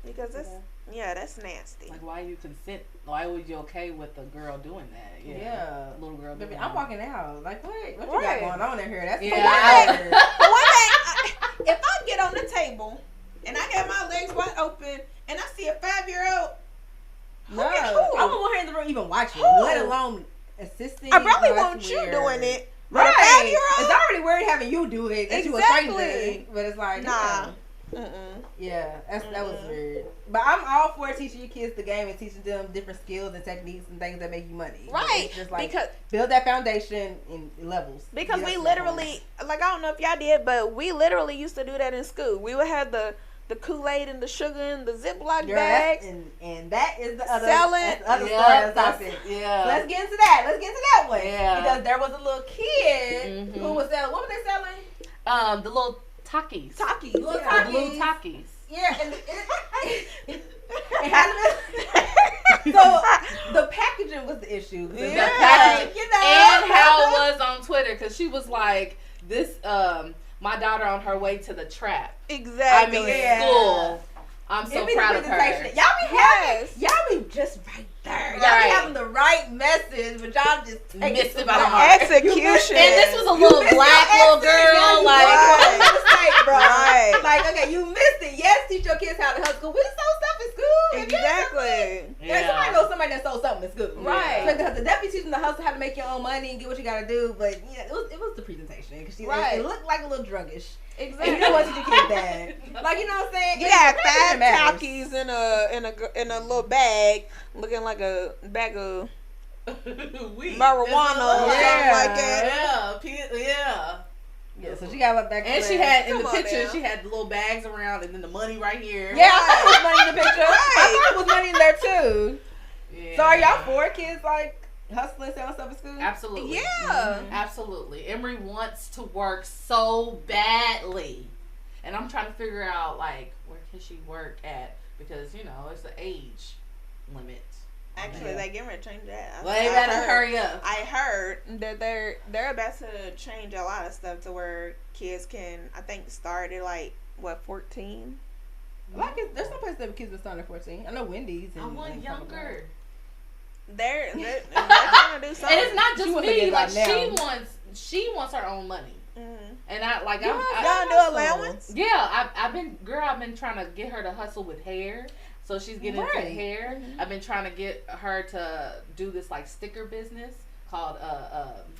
Because that's nasty. Like why you consent? Why was you okay with the girl doing that? Yeah. Little girl doing Baby, that. I'm walking out. Like what you got going on in here? That's one thing. If I get on the table and I got my legs wide open and I see a 5-year-old, no, I won't want her in the room even watching, let alone assisting. I probably want you doing it. Right. A 5-year-old? It's already weird having you do it. That you a stranger, but it's like nah. Yeah, that was weird. But I'm all for teaching your kids the game and teaching them different skills and techniques and things that make you money. Right. It's just like because build that foundation in levels. Because we literally, like I don't know if y'all did, but we literally used to do that in school. We would have the Kool-Aid and the sugar and the Ziploc bags. And that is the other selling. Story that's it. Yeah. So let's get into that one. Yeah. Because there was a little kid who was selling, what were they selling? The little Takis. Takis. The blue Takis. Yeah, and it had so the packaging was the issue. The packaging, and how it was on Twitter. Twitter because she was like, "This my daughter on her way to the trap." Exactly. I mean, school. I'm so proud of her. Y'all be just right there. Y'all be having the right message, but y'all just missed it by the heart. Execution. And this was a little black little girl, like, right. Like, okay, you missed it. Yes, teach your kids how to hustle. We sold stuff in school. Exactly. Yeah. Somebody knows somebody that sold something in school. Right. So the definitely teaching the hustle how to make your own money and get what you gotta do. But yeah, it was the presentation because it looked like a little druggish. Exactly. And you don't want your kid that. Like, you know what I'm saying? You got 5 Takis in a little bag, looking like a bag of marijuana or something like that. Yeah, so she got a back. And she had in the picture, she had the little bags around, and then the money right here. Yeah, I thought it was money in the picture. I thought it was money in there too. Yeah. So are y'all 4 kids like hustling, selling stuff at school? Absolutely. Yeah. Absolutely. Emery wants to work so badly. And I'm trying to figure out, like, where can she work at? Because, you know, it's an age limit. Actually, they getting ready to change that. Well, they better hurry up. I heard that they're about to change a lot of stuff to where kids can, I think, start at, like, what, 14? Like, there's some places that kids are starting at 14. I know Wendy's. I want younger. They're trying to do something. And it's not just me. Like, she wants her own money. Mm-hmm. And I like y'all do allowance. Yeah, I've been trying to get her to hustle with hair. So she's getting into hair. Mm-hmm. I've been trying to get her to do this like sticker business called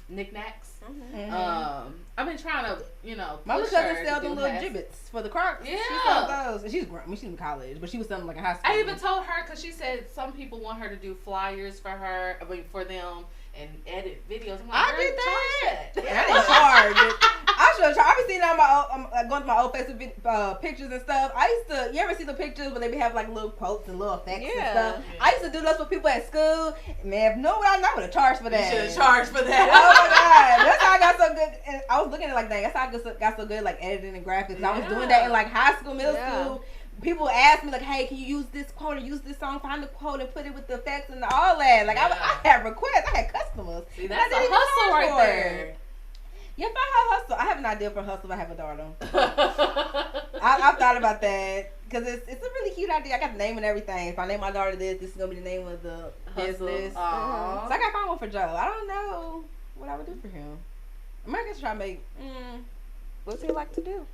knickknacks. Mm-hmm. I've been trying to, you know, my little cousin sell them little gibbets for the Crocs. Yeah, she sells those. And she's grown. I mean, she's in college, but she was selling like in high school. I even told her because she said some people want her to do flyers for her, for them. And edit videos. I'm like, I did that. Yeah, I didn't charge. I should charge. I be seeing on my going to my old Facebook pictures and stuff. I used to. You ever see the pictures where they be have like little quotes and little effects and stuff? Yeah. I used to do those for people at school. Man, if no one I would have charged for that. You should have charged for that. Oh my god, that's how I got so good. And I was looking at it like that. That's how I got so good like editing and graphics. Yeah. I was doing that in like high school, middle school. People ask me like, "Hey, can you use this quote or use this song? Find the quote and put it with the effects and all that." Like I had requests, I had customers. See, that's a hustle right there. Yeah, if I have hustle, I have an idea for hustle. If I have a daughter. I've thought about that because it's a really cute idea. I got the name and everything. If I name my daughter this is gonna be the name of the business. So I gotta find one for Joe. I don't know what I would do for him. I might just try to make. What's he like to do?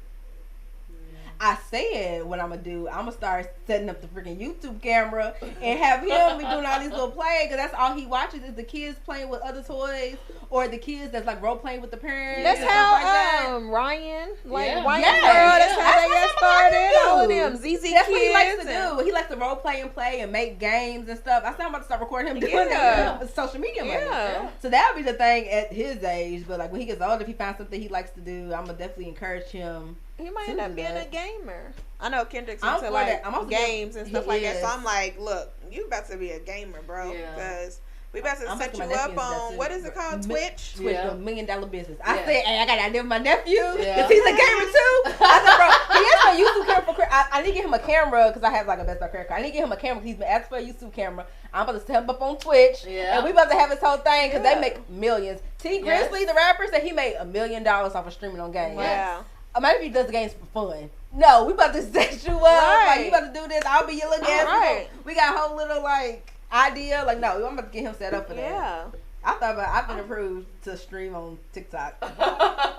I said what I'm gonna do. I'm gonna start setting up the freaking YouTube camera and have him be doing all these little plays because that's all he watches is the kids playing with other toys or the kids that's like role playing with the parents. That's how Ryan, Ryan's girl. That's how they got started. All of them ZZ That's kids. What he likes to do. He likes to role play and play and make games and stuff. I said I'm about to start recording him doing that. Social media money. Yeah. So that'll be the thing at his age. But like when he gets older, if he finds something he likes to do, I'm gonna definitely encourage him. He might end up being a gamer. I know Kendrick's into like games and stuff like that. So I'm like, look, you about to be a gamer, bro. Because we about to set you up on, what is it called? Twitch? Twitch, $1 million business. I said, hey, I got an idea with my nephew. Because he's a gamer too. I said, bro, he asked for a YouTube camera for I need to get him a camera because I have like a Best Buy credit card. I need to get him a camera because he's been asking for a YouTube camera. I'm about to set him up on Twitch. Yeah. And we about to have his whole thing because they make millions. T. Grizzly, the rapper, said he made $1 million off of streaming on games. Wow. Imagine if he does the games for fun. No, we about to set you up. Like, you about to do this. I'll be your little guest. Right. We got a whole little, like, idea. Like, no, I'm about to get him set up for that. Yeah. I've been approved to stream on TikTok. I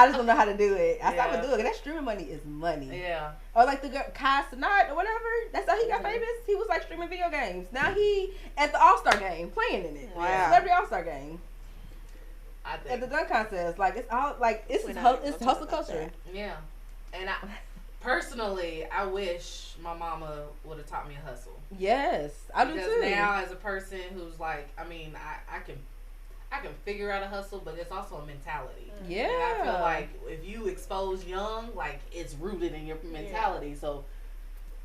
just don't know how to do it. I thought I would do it. That streaming money is money. Yeah. Or like the girl, Kai Sinat or whatever. That's how he got famous. He was, like, streaming video games. Now he at the All-Star game, playing in it. Wow. Celebrity All-Star game. At the dunk contest, like it's all like it's hustle culture. Yeah, and personally, I wish my mama would have taught me a hustle. Yes, I do too. Because now, as a person who's like, I mean, I can figure out a hustle, but it's also a mentality. Yeah, and I feel like if you expose young, like it's rooted in your mentality. Yeah. So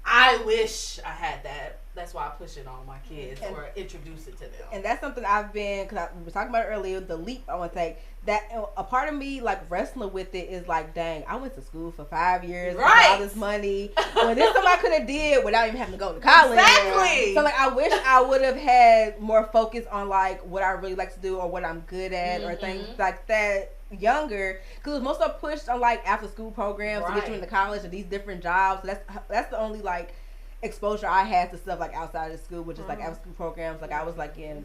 I wish I had that. that's why I push it on my kids or introduce it to them. And that's something I've been, because we were talking about it earlier, the leap I want to take. That a part of me, like, wrestling with it is like, dang, I went to school for 5 years, got all this money. Well, this something I could have did without even having to go to college. Exactly. So, like, I wish I would have had more focus on, like, what I really like to do or what I'm good at or things like that younger, because most of pushed on, like, after school programs to get you into college and these different jobs. So that's the only, like, exposure I had to stuff like outside of school, which is like after school programs. Like I was like in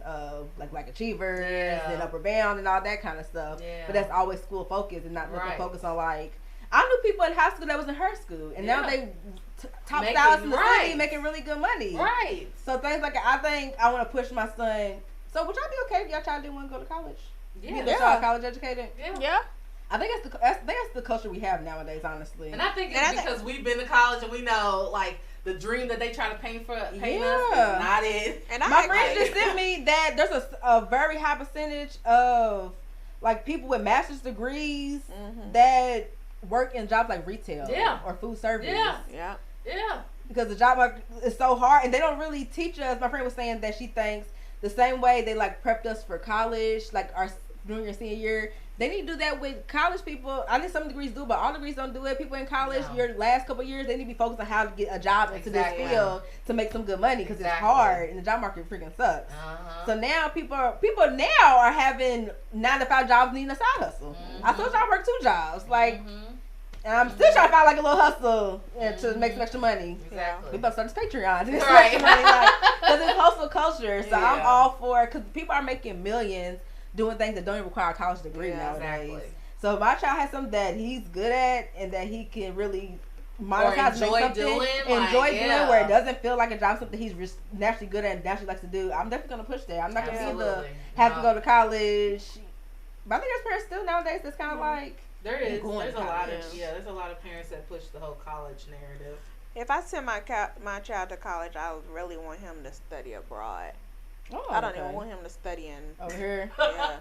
like Achievers and Upper Bound and all that kind of stuff. But that's always school focused and not really focused on, like, I knew people in high school that was in her school and now they top stylists in the city making really good money. Right. So things like, I think I want to push my son. So would y'all be okay if y'all child didn't want to go to college? Yeah. Be child college educated? Yeah. I think that's the culture we have nowadays, honestly. And I think it's because we've been to college and we know, like, the dream that they try to paint us is not it. And my friends just sent me that there's a very high percentage of, like, people with master's degrees that work in jobs like retail or food service. Yeah. Because the job market is so hard and they don't really teach us. My friend was saying that she thinks the same way they, like, prepped us for college, like our junior and senior year, they need to do that with college people. I think some degrees do, but all degrees don't do it. People in college, your last couple of years, they need to be focused on how to get a job into this field to make some good money, because it's hard and the job market freaking sucks. So now people now are having 9-to-5 jobs needing a side hustle. I told y'all I work 2 jobs, like, and I'm still trying to find, like, a little hustle to make some extra money. Exactly. We about to start this Patreon to get some extra money, like, because it's hustle culture. So I'm all for, because people are making millions doing things that don't even require a college degree nowadays. Exactly. So if my child has something that he's good at and that he can really monetize, enjoy doing, where it doesn't feel like a job, something he's just naturally good at and naturally likes to do, I'm definitely gonna push that. I'm not gonna have to go to college. But I think there's parents still nowadays that's kind of like there's a lot of parents that push the whole college narrative. If I send my child to college, I would really want him to study abroad. I don't even want him to study in over here. Yeah,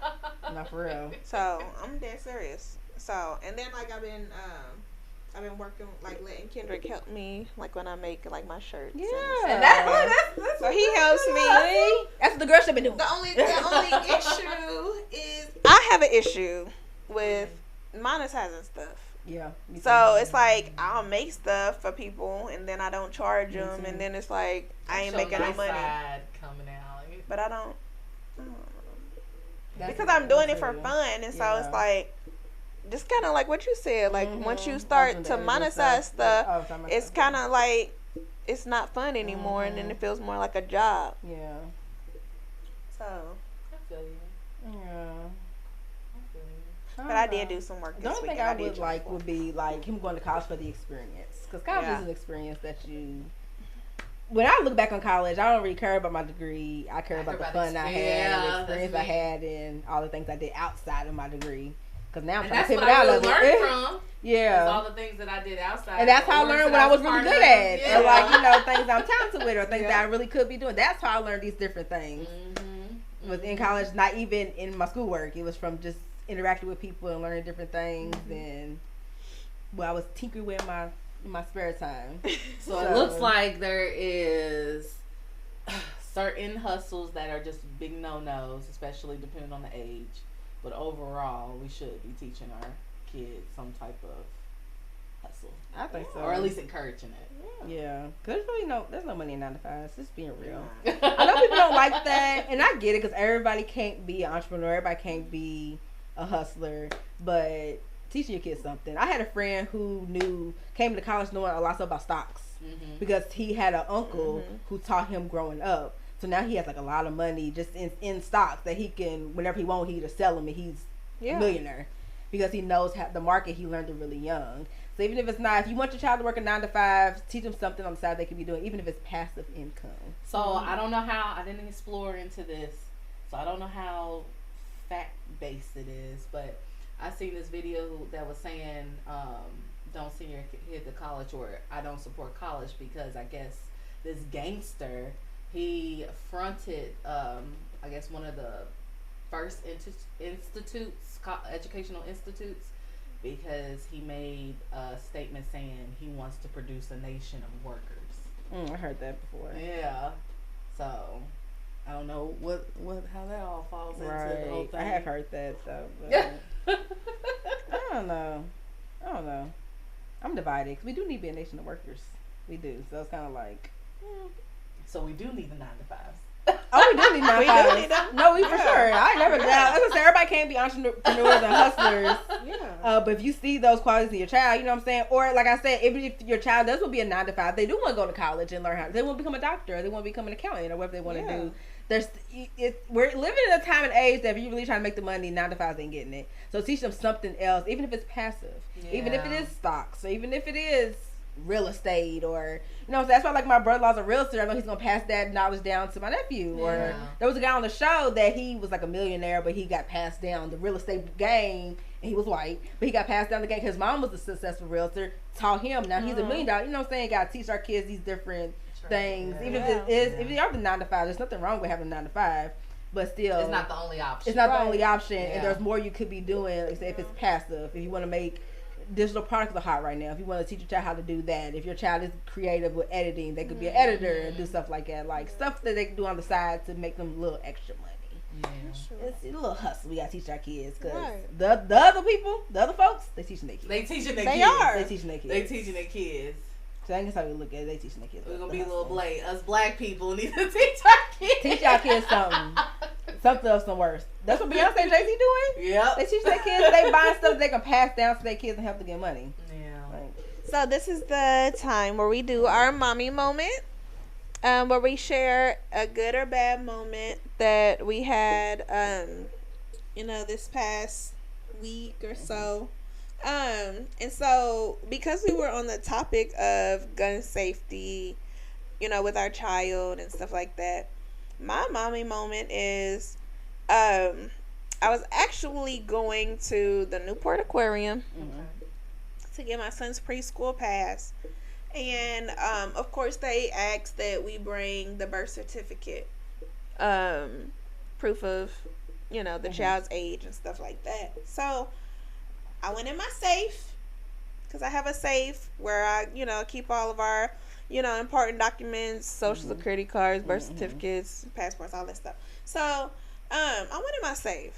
not for real. So I'm dead serious. So and then, like, I've been working, like, letting Kendrick help me, like, when I make, like, my shirts. Yeah, and that's so he helps me. That's what the girl should be doing. The only issue is I have an issue with monetizing stuff. Yeah. So it's like I'll make stuff for people and then I don't charge them, and then it's like I ain't making no money. Coming out. But I don't because I'm doing it for fun, and so it's like just kind of like what you said. Like once you start to monetize stuff, it's kind of like it's not fun anymore, and then it feels more like a job. Yeah. So I feel you. Yeah. But I did do some work. The only thing I would like would be like him going to college for the experience, because college is an experience that you. When I look back on college, I don't really care about my degree. I care about the fun I had, the experience I had, and all the things I did outside of my degree. Because now I'm trying to pivot out of it. From. Yeah. All the things that I did outside. And that's how I learned what I was really good at. Yeah. And, like, you know, things I'm talented with or things that I really could be doing. That's how I learned these different things. It was in college, not even in my schoolwork. It was from just interacting with people and learning different things. And, well, I was tinkering with my spare time. So it looks like there is certain hustles that are just big no-nos, especially depending on the age. But overall, we should be teaching our kids some type of hustle. I think so. Or at least encouraging it. Yeah. Because there's no money in 9 to 5. Just being real. I know people don't like that, and I get it, because everybody can't be an entrepreneur. Everybody can't be a hustler. But teaching your kids something. I had a friend who came to college knowing a lot about stocks, because he had an uncle who taught him growing up. So now he has, like, a lot of money just in stocks that he can, whenever he wants, he just sell them and he's a millionaire, because he knows the market. He learned it really young. So even if it's not, if you want your child to work a 9 to 5, teach them something on the side they could be doing, even if it's passive income. So I don't know how, I didn't explore into this, so I don't know how fact-based it is, but I seen this video that was saying, don't send your kid to college, or I don't support college, because I guess this gangster, he fronted, I guess, one of the first educational institutes, because he made a statement saying he wants to produce a nation of workers. I heard that before. Yeah. So I don't know how that all falls into the whole thing. I have heard that though. But I don't know. I'm divided because we do need to be a nation of workers. We do. So it's kind of like. So we do need the 9 to 5s. Oh, we do need 9 to 5s. No, we for sure. I never doubt. As I said, everybody can't be entrepreneurs and hustlers. Yeah. But if you see those qualities in your child, you know what I'm saying? Or like I said, even if your child does want to be a 9 to 5, they do want to go to college and learn how. They want to become a doctor. Or they want to become an accountant or whatever they want to do. We're living in a time and age that if you really trying to make the money, 9 to 5 ain't getting it. So teach them something else, even if it's passive, even if it is stocks, or even if it is real estate, or that's why like my brother-in-law's a realtor. I know he's gonna pass that knowledge down to my nephew. Or there was a guy on the show that he was like a millionaire, but he got passed down the real estate game, and he was white, but he got passed down the game because his mom was a successful realtor, taught him. Now he's $1 million. You know what I'm saying? Got to teach our kids these different things. Even if you have the 9 to 5, there's nothing wrong with having a 9 to 5. But still, it's not the only option. It's not the only option, and there's more you could be doing. Like say if it's passive, if you want to make digital products are hot right now. If you want to teach your child how to do that, if your child is creative with editing, they could be an editor and do stuff like that, like stuff that they can do on the side to make them a little extra money. Yeah, it's a little hustle. We gotta teach our kids because the other people, the other folks, they teaching their kids. They teaching their kids. So I guess how we look at it. They teaching their kids. We're gonna be a little blade. Us black people need to teach our kids. Teach our kids something. Something else some worse. That's what Beyonce and Jay-Z doing. Yep. They teach their kids. They buying stuff they can pass down to their kids and help them get money. Yeah. So this is the time where we do our mommy moment, where we share a good or bad moment that we had, this past week or so. And so because we were on the topic of gun safety, with our child and stuff like that, my mommy moment is, I was actually going to the Newport Aquarium to get my son's preschool pass. And, of course, they asked that we bring the birth certificate, proof of, the child's age and stuff like that. So I went in my safe, because I have a safe where I, keep all of our, important documents, social security cards, birth certificates, passports, all that stuff. So, I went in my safe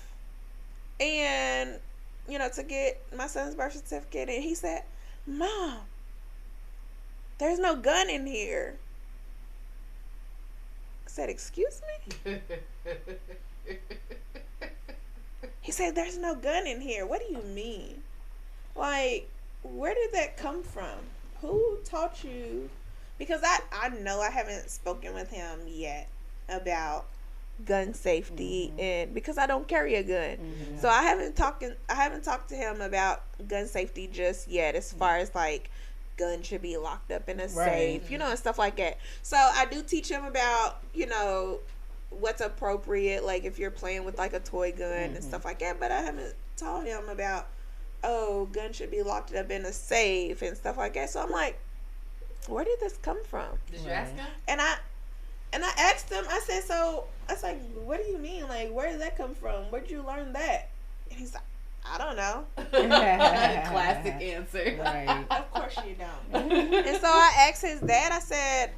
and, to get my son's birth certificate, and he said, "Mom, there's no gun in here." I said, "Excuse me?" He said, "There's no gun in here." What do you mean? Like, where did that come from? Who taught you? Because I know I haven't spoken with him yet about gun safety, and because I don't carry a gun, so I haven't talked to him about gun safety just yet, as far as like guns should be locked up in a safe, and stuff like that. So I do teach him about what's appropriate, like if you're playing with like a toy gun and stuff like that, but I haven't taught him about guns should be locked up in a safe and stuff like that. So I'm like, where did this come from? Did you ask him? And I asked him, I said, so I was like, what do you mean? Like, where did that come from? Where'd you learn that? And he's like, I don't know. Classic answer. Right. Of course you don't. And so I asked his dad, I said,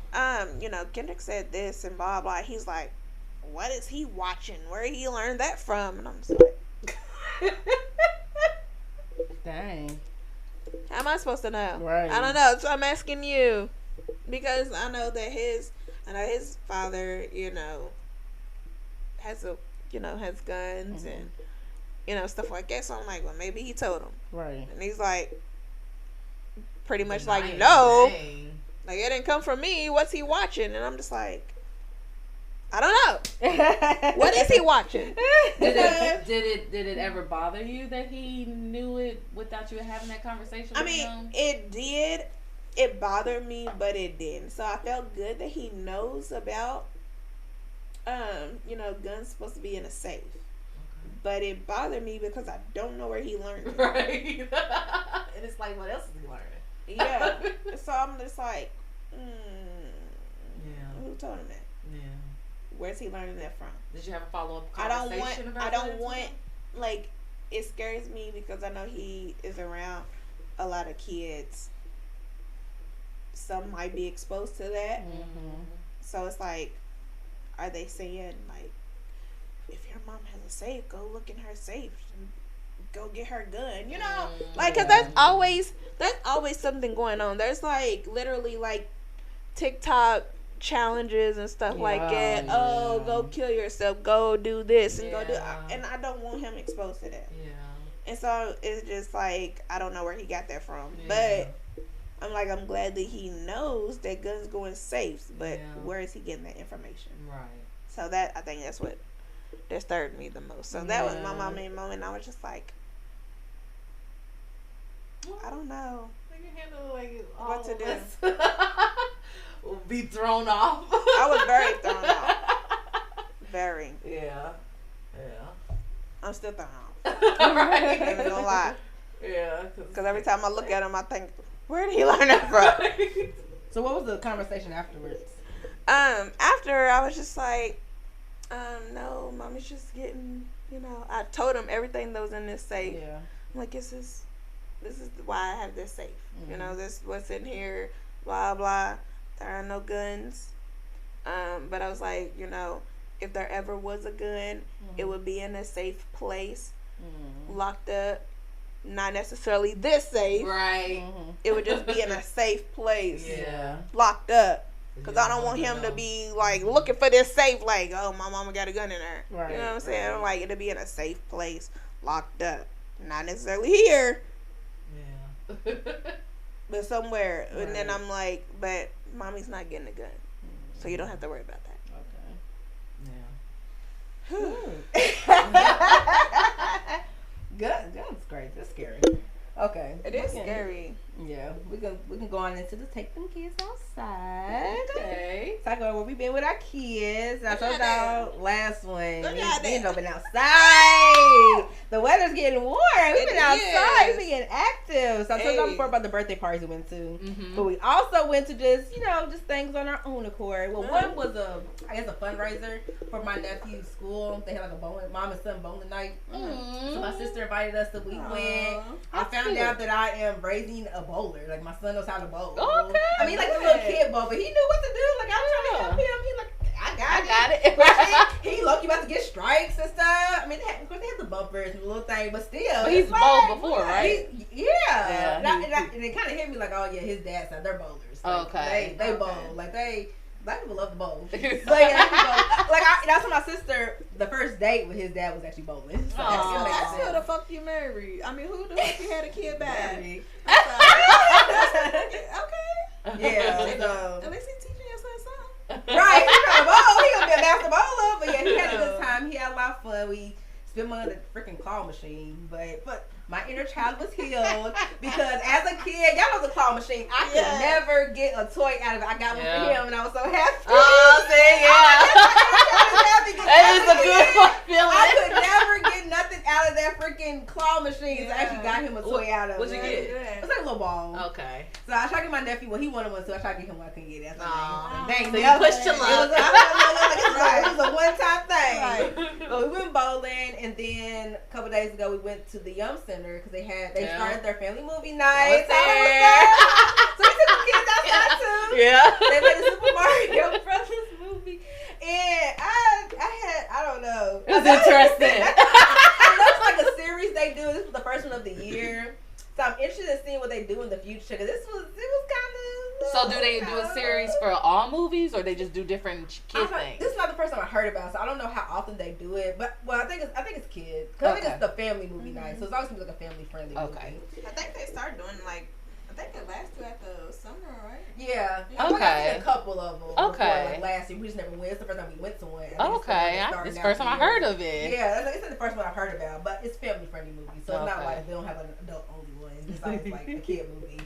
Kendrick said this and blah, blah. He's like, what is he watching? Where did he learn that from? And I'm just like, dang. How am I supposed to know? Right. I don't know. So I'm asking you, because I know that his father, has guns and stuff like that. So I'm like, well, maybe he told him. Right. And he's like, pretty much like, no, like it didn't come from me. What's he watching? And I'm just like, I don't know. What is he watching? Did it ever bother you that he knew it without you having that conversation with him? It did. It bothered me, but it didn't. So I felt good that he knows about, guns supposed to be in a safe. Okay. But it bothered me because I don't know where he learned it. Right. And it's like, what else is he learning? Yeah. So I'm just like, who told him that? Yeah. Where's he learning that from? Did you have a follow-up conversation about that? I don't want, like, it scares me because I know he is around a lot of kids. some might be exposed to that. So it's like, are they saying like, if your mom has a safe, go look in her safe, and go get her gun, you know? Like, cause there's always something going on. There's like literally like TikTok challenges and stuff like that. Oh, go kill yourself, go do this and go do, and I don't want him exposed to that. And so it's just like, I don't know where he got that from, but I'm like, I'm glad that he knows that guns go in safes, but where is he getting that information? Right. So that, I think that's what disturbed me the most. So that was my moment. I was just like, I don't know. I can handle like what to do. Will be thrown off. I was very thrown off. Very. Yeah. I'm still thrown off. Right. I'm not gonna lie. Yeah. Because every time I look at him, I think, where did he learn that from? So what was the conversation afterwards? After I was just like, no, mommy's just getting, I told him everything that was in this safe. Yeah. I'm like, this is why I have this safe. This what's in here, blah blah. There are no guns. But I was like, if there ever was a gun, it would be in a safe place, locked up. Not necessarily this safe. Right. It would just be in a safe place. Yeah. Locked up. Because I don't want him to be, like, looking for this safe, like, oh, my mama got a gun in there. Right. You know what I'm saying? I'm like, it'll be in a safe place, locked up. Not necessarily here. Yeah. But somewhere. Right. And then I'm like, but mommy's not getting a gun. So you don't have to worry about that. Okay. Yeah. Gun's great. That's scary. Okay. It is scary. Yeah. We can go on into the take them kids outside. Okay. Talk about where we been with our kids. I told y'all last one. We been outside. The weather's getting warm. We've been outside. We've been getting active. So I told y'all before about the birthday parties we went to. But we also went to just things on our own accord. Well, one was a fundraiser for my nephew's school. They had like a mom and son bowling night. So my sister invited us, so we went. I found out that I am raising a bowler. Like, my son knows how to bowl. Okay. I mean, like a little kid bowl, but he knew what to do. Like, I was trying to help him. He like, I got it. He look, you about to get strikes and stuff. I mean, of course they have the bumpers and the little thing, but still. But he's bowled before, right? And it kind of hit me like, oh yeah, his dad said they're bowlers. Like, okay. They bowl. Like black people love to bowl. So yeah, that's when my sister, the first date with his dad was actually bowling. So that's who the fuck you married. I mean, who the fuck you had a kid by? Okay. Yeah. So at least he's teaching your son something. Right, he gonna bowl. He gonna be a master bowler. But yeah, he had a good time. He had a lot of fun. We spent money on the freaking claw machine, but my inner child was healed because as a kid, y'all know the claw machine. I could never get a toy out of it. I got one for him, and I was so happy. Oh, see, that is a good feeling. I could never get nothing out of that freaking claw machine. So I actually got him a toy out of it. What'd you get? It was like a little ball. Okay. So I tried to get my nephew. Well, he wanted one, so I tried to get him one. I couldn't get it. Dang, so you pushed your luck. It was a one-time thing. Right. But we went bowling, and then a couple days ago we went to the Yum Center because they started their family movie night. So we took the kids outside too. Yeah. They made a Super Mario Brothers movie, and I don't know. It was interesting. I know it's like a series they do. This was the first one of the year. So I'm interested in seeing what they do in the future because it was kind of. So do they do a series for all movies or they just do different kid things? This is not the first time I heard about it, so I don't know how often they do it. But I think it's kids because I think it's the family movie night, so it's always gonna be like a family friendly movie. I think they started doing the last two at the summer, right? Yeah. Okay. I've seen a couple of them. Okay. Before, last year we just never went. It's the first time we went to one. Okay. It's the first time I heard of it. Yeah, it's the first one I've heard about, but it's family friendly movie, so it's not like they don't have an adult only one. It's always like a kid movie.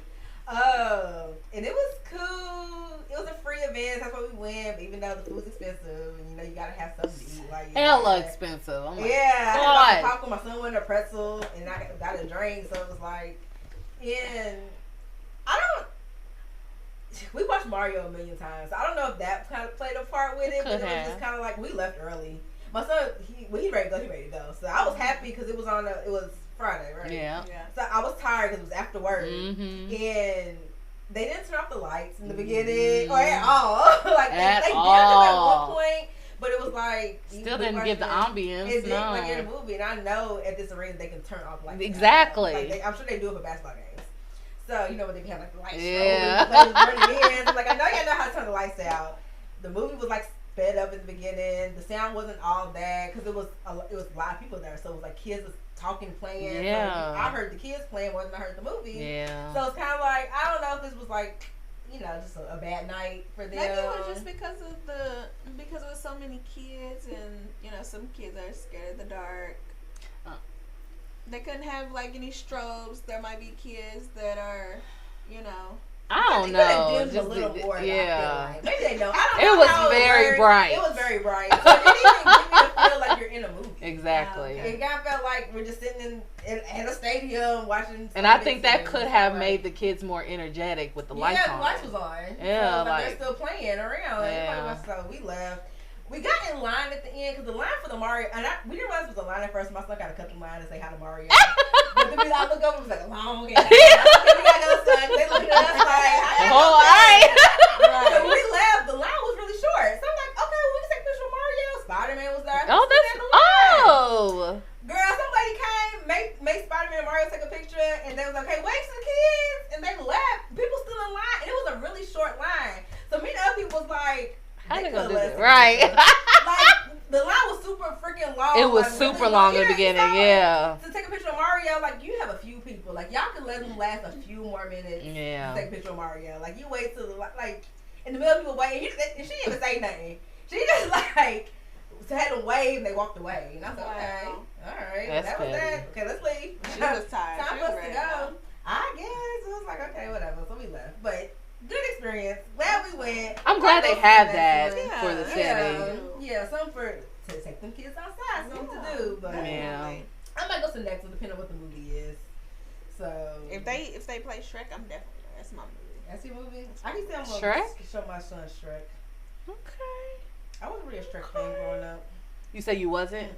And it was cool. It was a free event. That's why we went. But even though the food was expensive, and you gotta have something to eat. Like hella expensive. Oh my God. I had popcorn. My son wanted a pretzel, and I got a drink. So it was like, we watched Mario a million times. So I don't know if that kind of played a part with it, but it was just kind of like we left early. My son, he ready to go. He ready to go. So I was happy because it was Friday, right? Yeah. So I was tired because it was after work, and they didn't turn off the lights in the beginning or at all. Like they did at one point, but it was like still didn't give the ambiance. It didn't like in the movie, and I know at this arena they can turn off the lights. Exactly. Like I'm sure they do it for basketball games. So you know when they have like the lights yeah. show, running in. I'm like, I know y'all know how to turn the lights out. The movie was like sped up in the beginning. The sound wasn't all that because it was a lot of people there, so it was like kids was talking, playing. Yeah. So I heard the kids playing more than I heard the movie. Yeah. So it's kind of like I don't know if this was like, you know, just a bad night for them. Maybe it was just because it was so many kids, and you know, some kids are scared of the dark. They couldn't have like any strobes. There might be kids that are, you know. I don't know. Just a little more. Yeah. Like. Maybe they don't. I don't know. It was very bright. It was very bright. So it didn't even give me the feel like you're in a movie. Exactly. It kind of felt like we're just sitting in a stadium watching. And I think that could have made the kids more energetic with the lights on. Yeah, the lights was on. Yeah, so like they're still playing around. Yeah. So we left. We got in line at the end because the line for the Mario, and we didn't realize it was a line at first. My son got to cut the line and say hi to Mario. But then I look over, it was like a long ass. We got no son. They looked at us like, all right. So when we left, the line was really short. So I'm like, okay, well, we can take a picture of Mario. Spider-Man was there. Oh, Girl, somebody came, made Spider-Man and Mario take a picture, and they was like, okay, wait for the kids. And they left. People still in line, and it was a really short line. So me and other people was like, how they gonna do that? Right. Like, the line was super freaking long. It was like, super really long in the beginning, yeah. To take a picture of Mario, like, you have a few people. Like, y'all can let them last a few more minutes to take a picture of Mario. Like, you wait till, like, in the middle of people waiting, and she didn't even say nothing. She just, like, had them wave, and they walked away. And I was like, okay, all right. That was that. Okay, let's leave. She was tired. Time for us to go. I guess. It was like, okay, whatever. So we left. But good experience. Glad we went. I'm glad they have that for the city. Yeah, something to take them kids outside, something to do. But yeah. I might go to the next one depending on what the movie is. So if they play Shrek, I'm definitely there. That's my movie. That's your movie? I can say I'm gonna show my son Shrek. Okay. I wasn't really a Shrek fan growing up. You say you wasn't?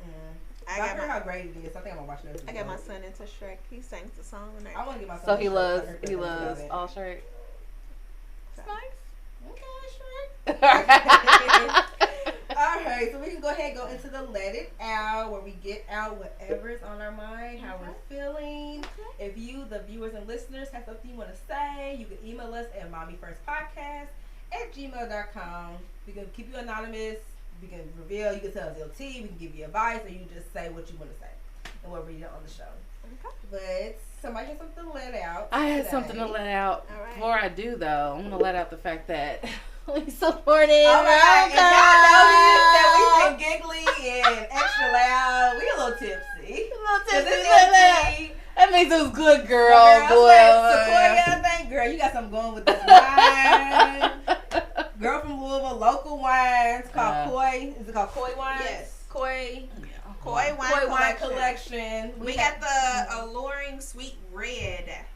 I heard how great it is. I think I'm gonna watch it. I got my son into Shrek. He sings the song. I want to get my son. So he loves all Shrek. It's nice. Okay, All right, so we can go ahead and go into the Let It Out, where we get out whatever's on our mind, how we're feeling. If you, the viewers and listeners, have something you want to say, you can email us at mommyfirstpodcast@gmail.com. We can keep you anonymous. We can reveal. You can tell us your tea. We can give you advice, or you just say what you want to say, and we'll read it on the show. Okay. But somebody has something to let out. I had something to let out. All right. Before I do, though, I'm gonna let out the fact that we supported. All right, and y'all noticed that we've been giggly and extra loud. We a little tipsy. That means it was good, girl. Sequoia, thank girl. You got something going with this wine. Girl from Louisville, local wines called Koi. Is it called Koi wines? Yes. Koi. Koi wine collection. We got the alluring sweet red.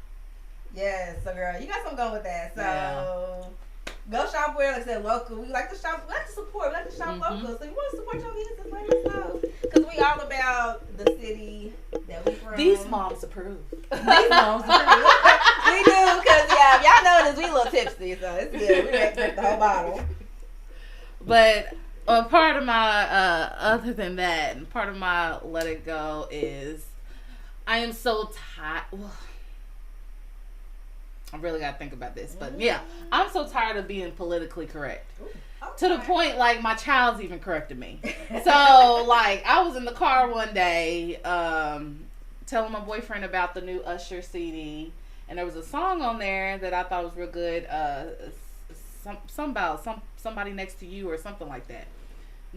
Yes, so girl, you got something going with that. So go shop where, like I said, local. We like to shop. We like to support. We like to shop local. So you want to support your business, let us know. Because we all about the city that we from. These moms approve. These moms approve. We do, because if y'all notice, we a little tipsy, so it's good. We ready to drink the whole bottle. But part of my, other than that, part of my let it go is I am so tired. Well, I really got to think about this. But yeah, I'm so tired of being politically correct. To the point, like, my child's even corrected me. So, like, I was in the car one day telling my boyfriend about the new Usher CD. And there was a song on there that I thought was real good. Somebody next to you or something like that.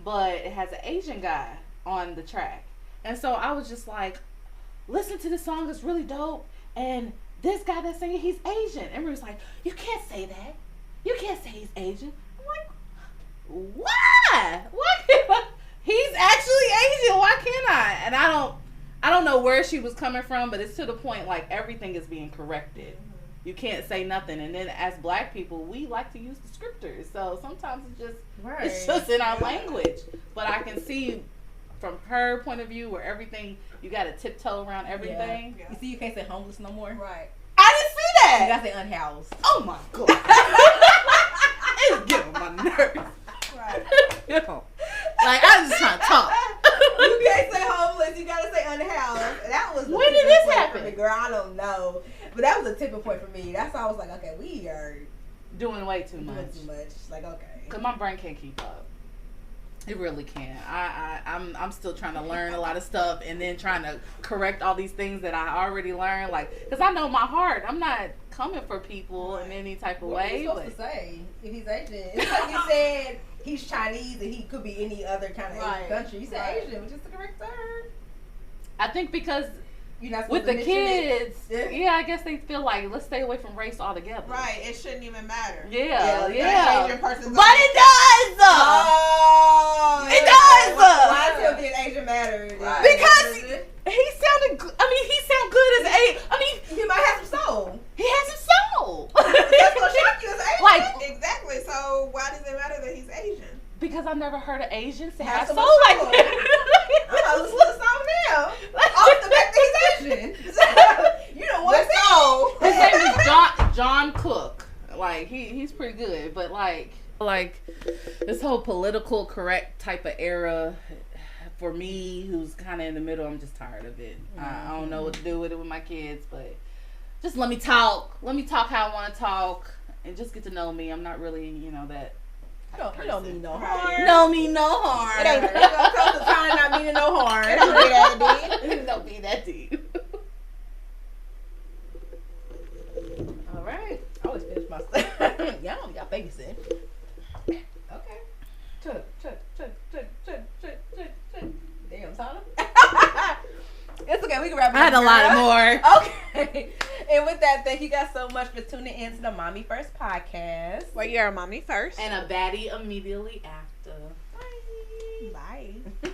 But it has an Asian guy on the track. And so I was just like, listen to this song. It's really dope. And this guy that's singing, he's Asian. And we was like, you can't say that. You can't say he's Asian. I'm like, why? Why can't I? He's actually Asian. Why can't I? And I don't know where she was coming from, but it's to the point like everything is being corrected. You can't say nothing. And then as black people, we like to use descriptors. So sometimes it's just in our language. But I can see from her point of view where everything, you got to tiptoe around everything. Yeah. You see, you can't say homeless no more. Right. I didn't see that? You gotta say unhoused. Oh my god. It's getting on my nerves. Right. You know, like I was just trying to talk. You can't say homeless. You gotta say unhoused. That was when did this happen? For me, girl, I don't know, but that was a tipping point for me. That's why I was like, okay, we are doing way too much. Doing too much. Like, okay, because my brain can't keep up. It really can't. I'm still trying to learn a lot of stuff and then trying to correct all these things that I already learned. Like, because I know my heart. I'm not coming for people in any type of way. What are you supposed to say if he's Asian? It's like you said he's Chinese and he could be any other kind of Asian country. You said Asian, which is the correct term. I think because you're not with the kids, I guess they feel like let's stay away from race altogether. Right, it shouldn't even matter. Yeah. Asian person, but it does. Oh, it does. Why does being Asian matter? Right. Because he sounded good. I mean, he sound good as a. I mean, he might have some soul. He has some soul. That's what shock you as Asian. Like exactly. So why does it matter that he's Asian? Because I've never heard an Asian say have soul like that. I'm listening to the song now. Off the fact that he's Asian. You know what? So his name is John Cook. Like he's pretty good, but like this whole political correct type of era for me, who's kind of in the middle, I'm just tired of it. I don't know what to do with it with my kids, but just let me talk. Let me talk how I want to talk, and just get to know me. I'm not really, that. You don't mean no harm. No mean no harm. It ain't gonna come to time not meaning no harm. It don't be that deep. It don't be that deep. All right. I always finish my stuff. Y'all babysitting. Okay. Chuck. Damn, Tana. It's okay. We can wrap it up. I had a lot more. Okay. And with that, thank you guys so much for tuning in to the Mommy First podcast. Where you're a mommy first. And a baddie immediately after. Bye. Bye.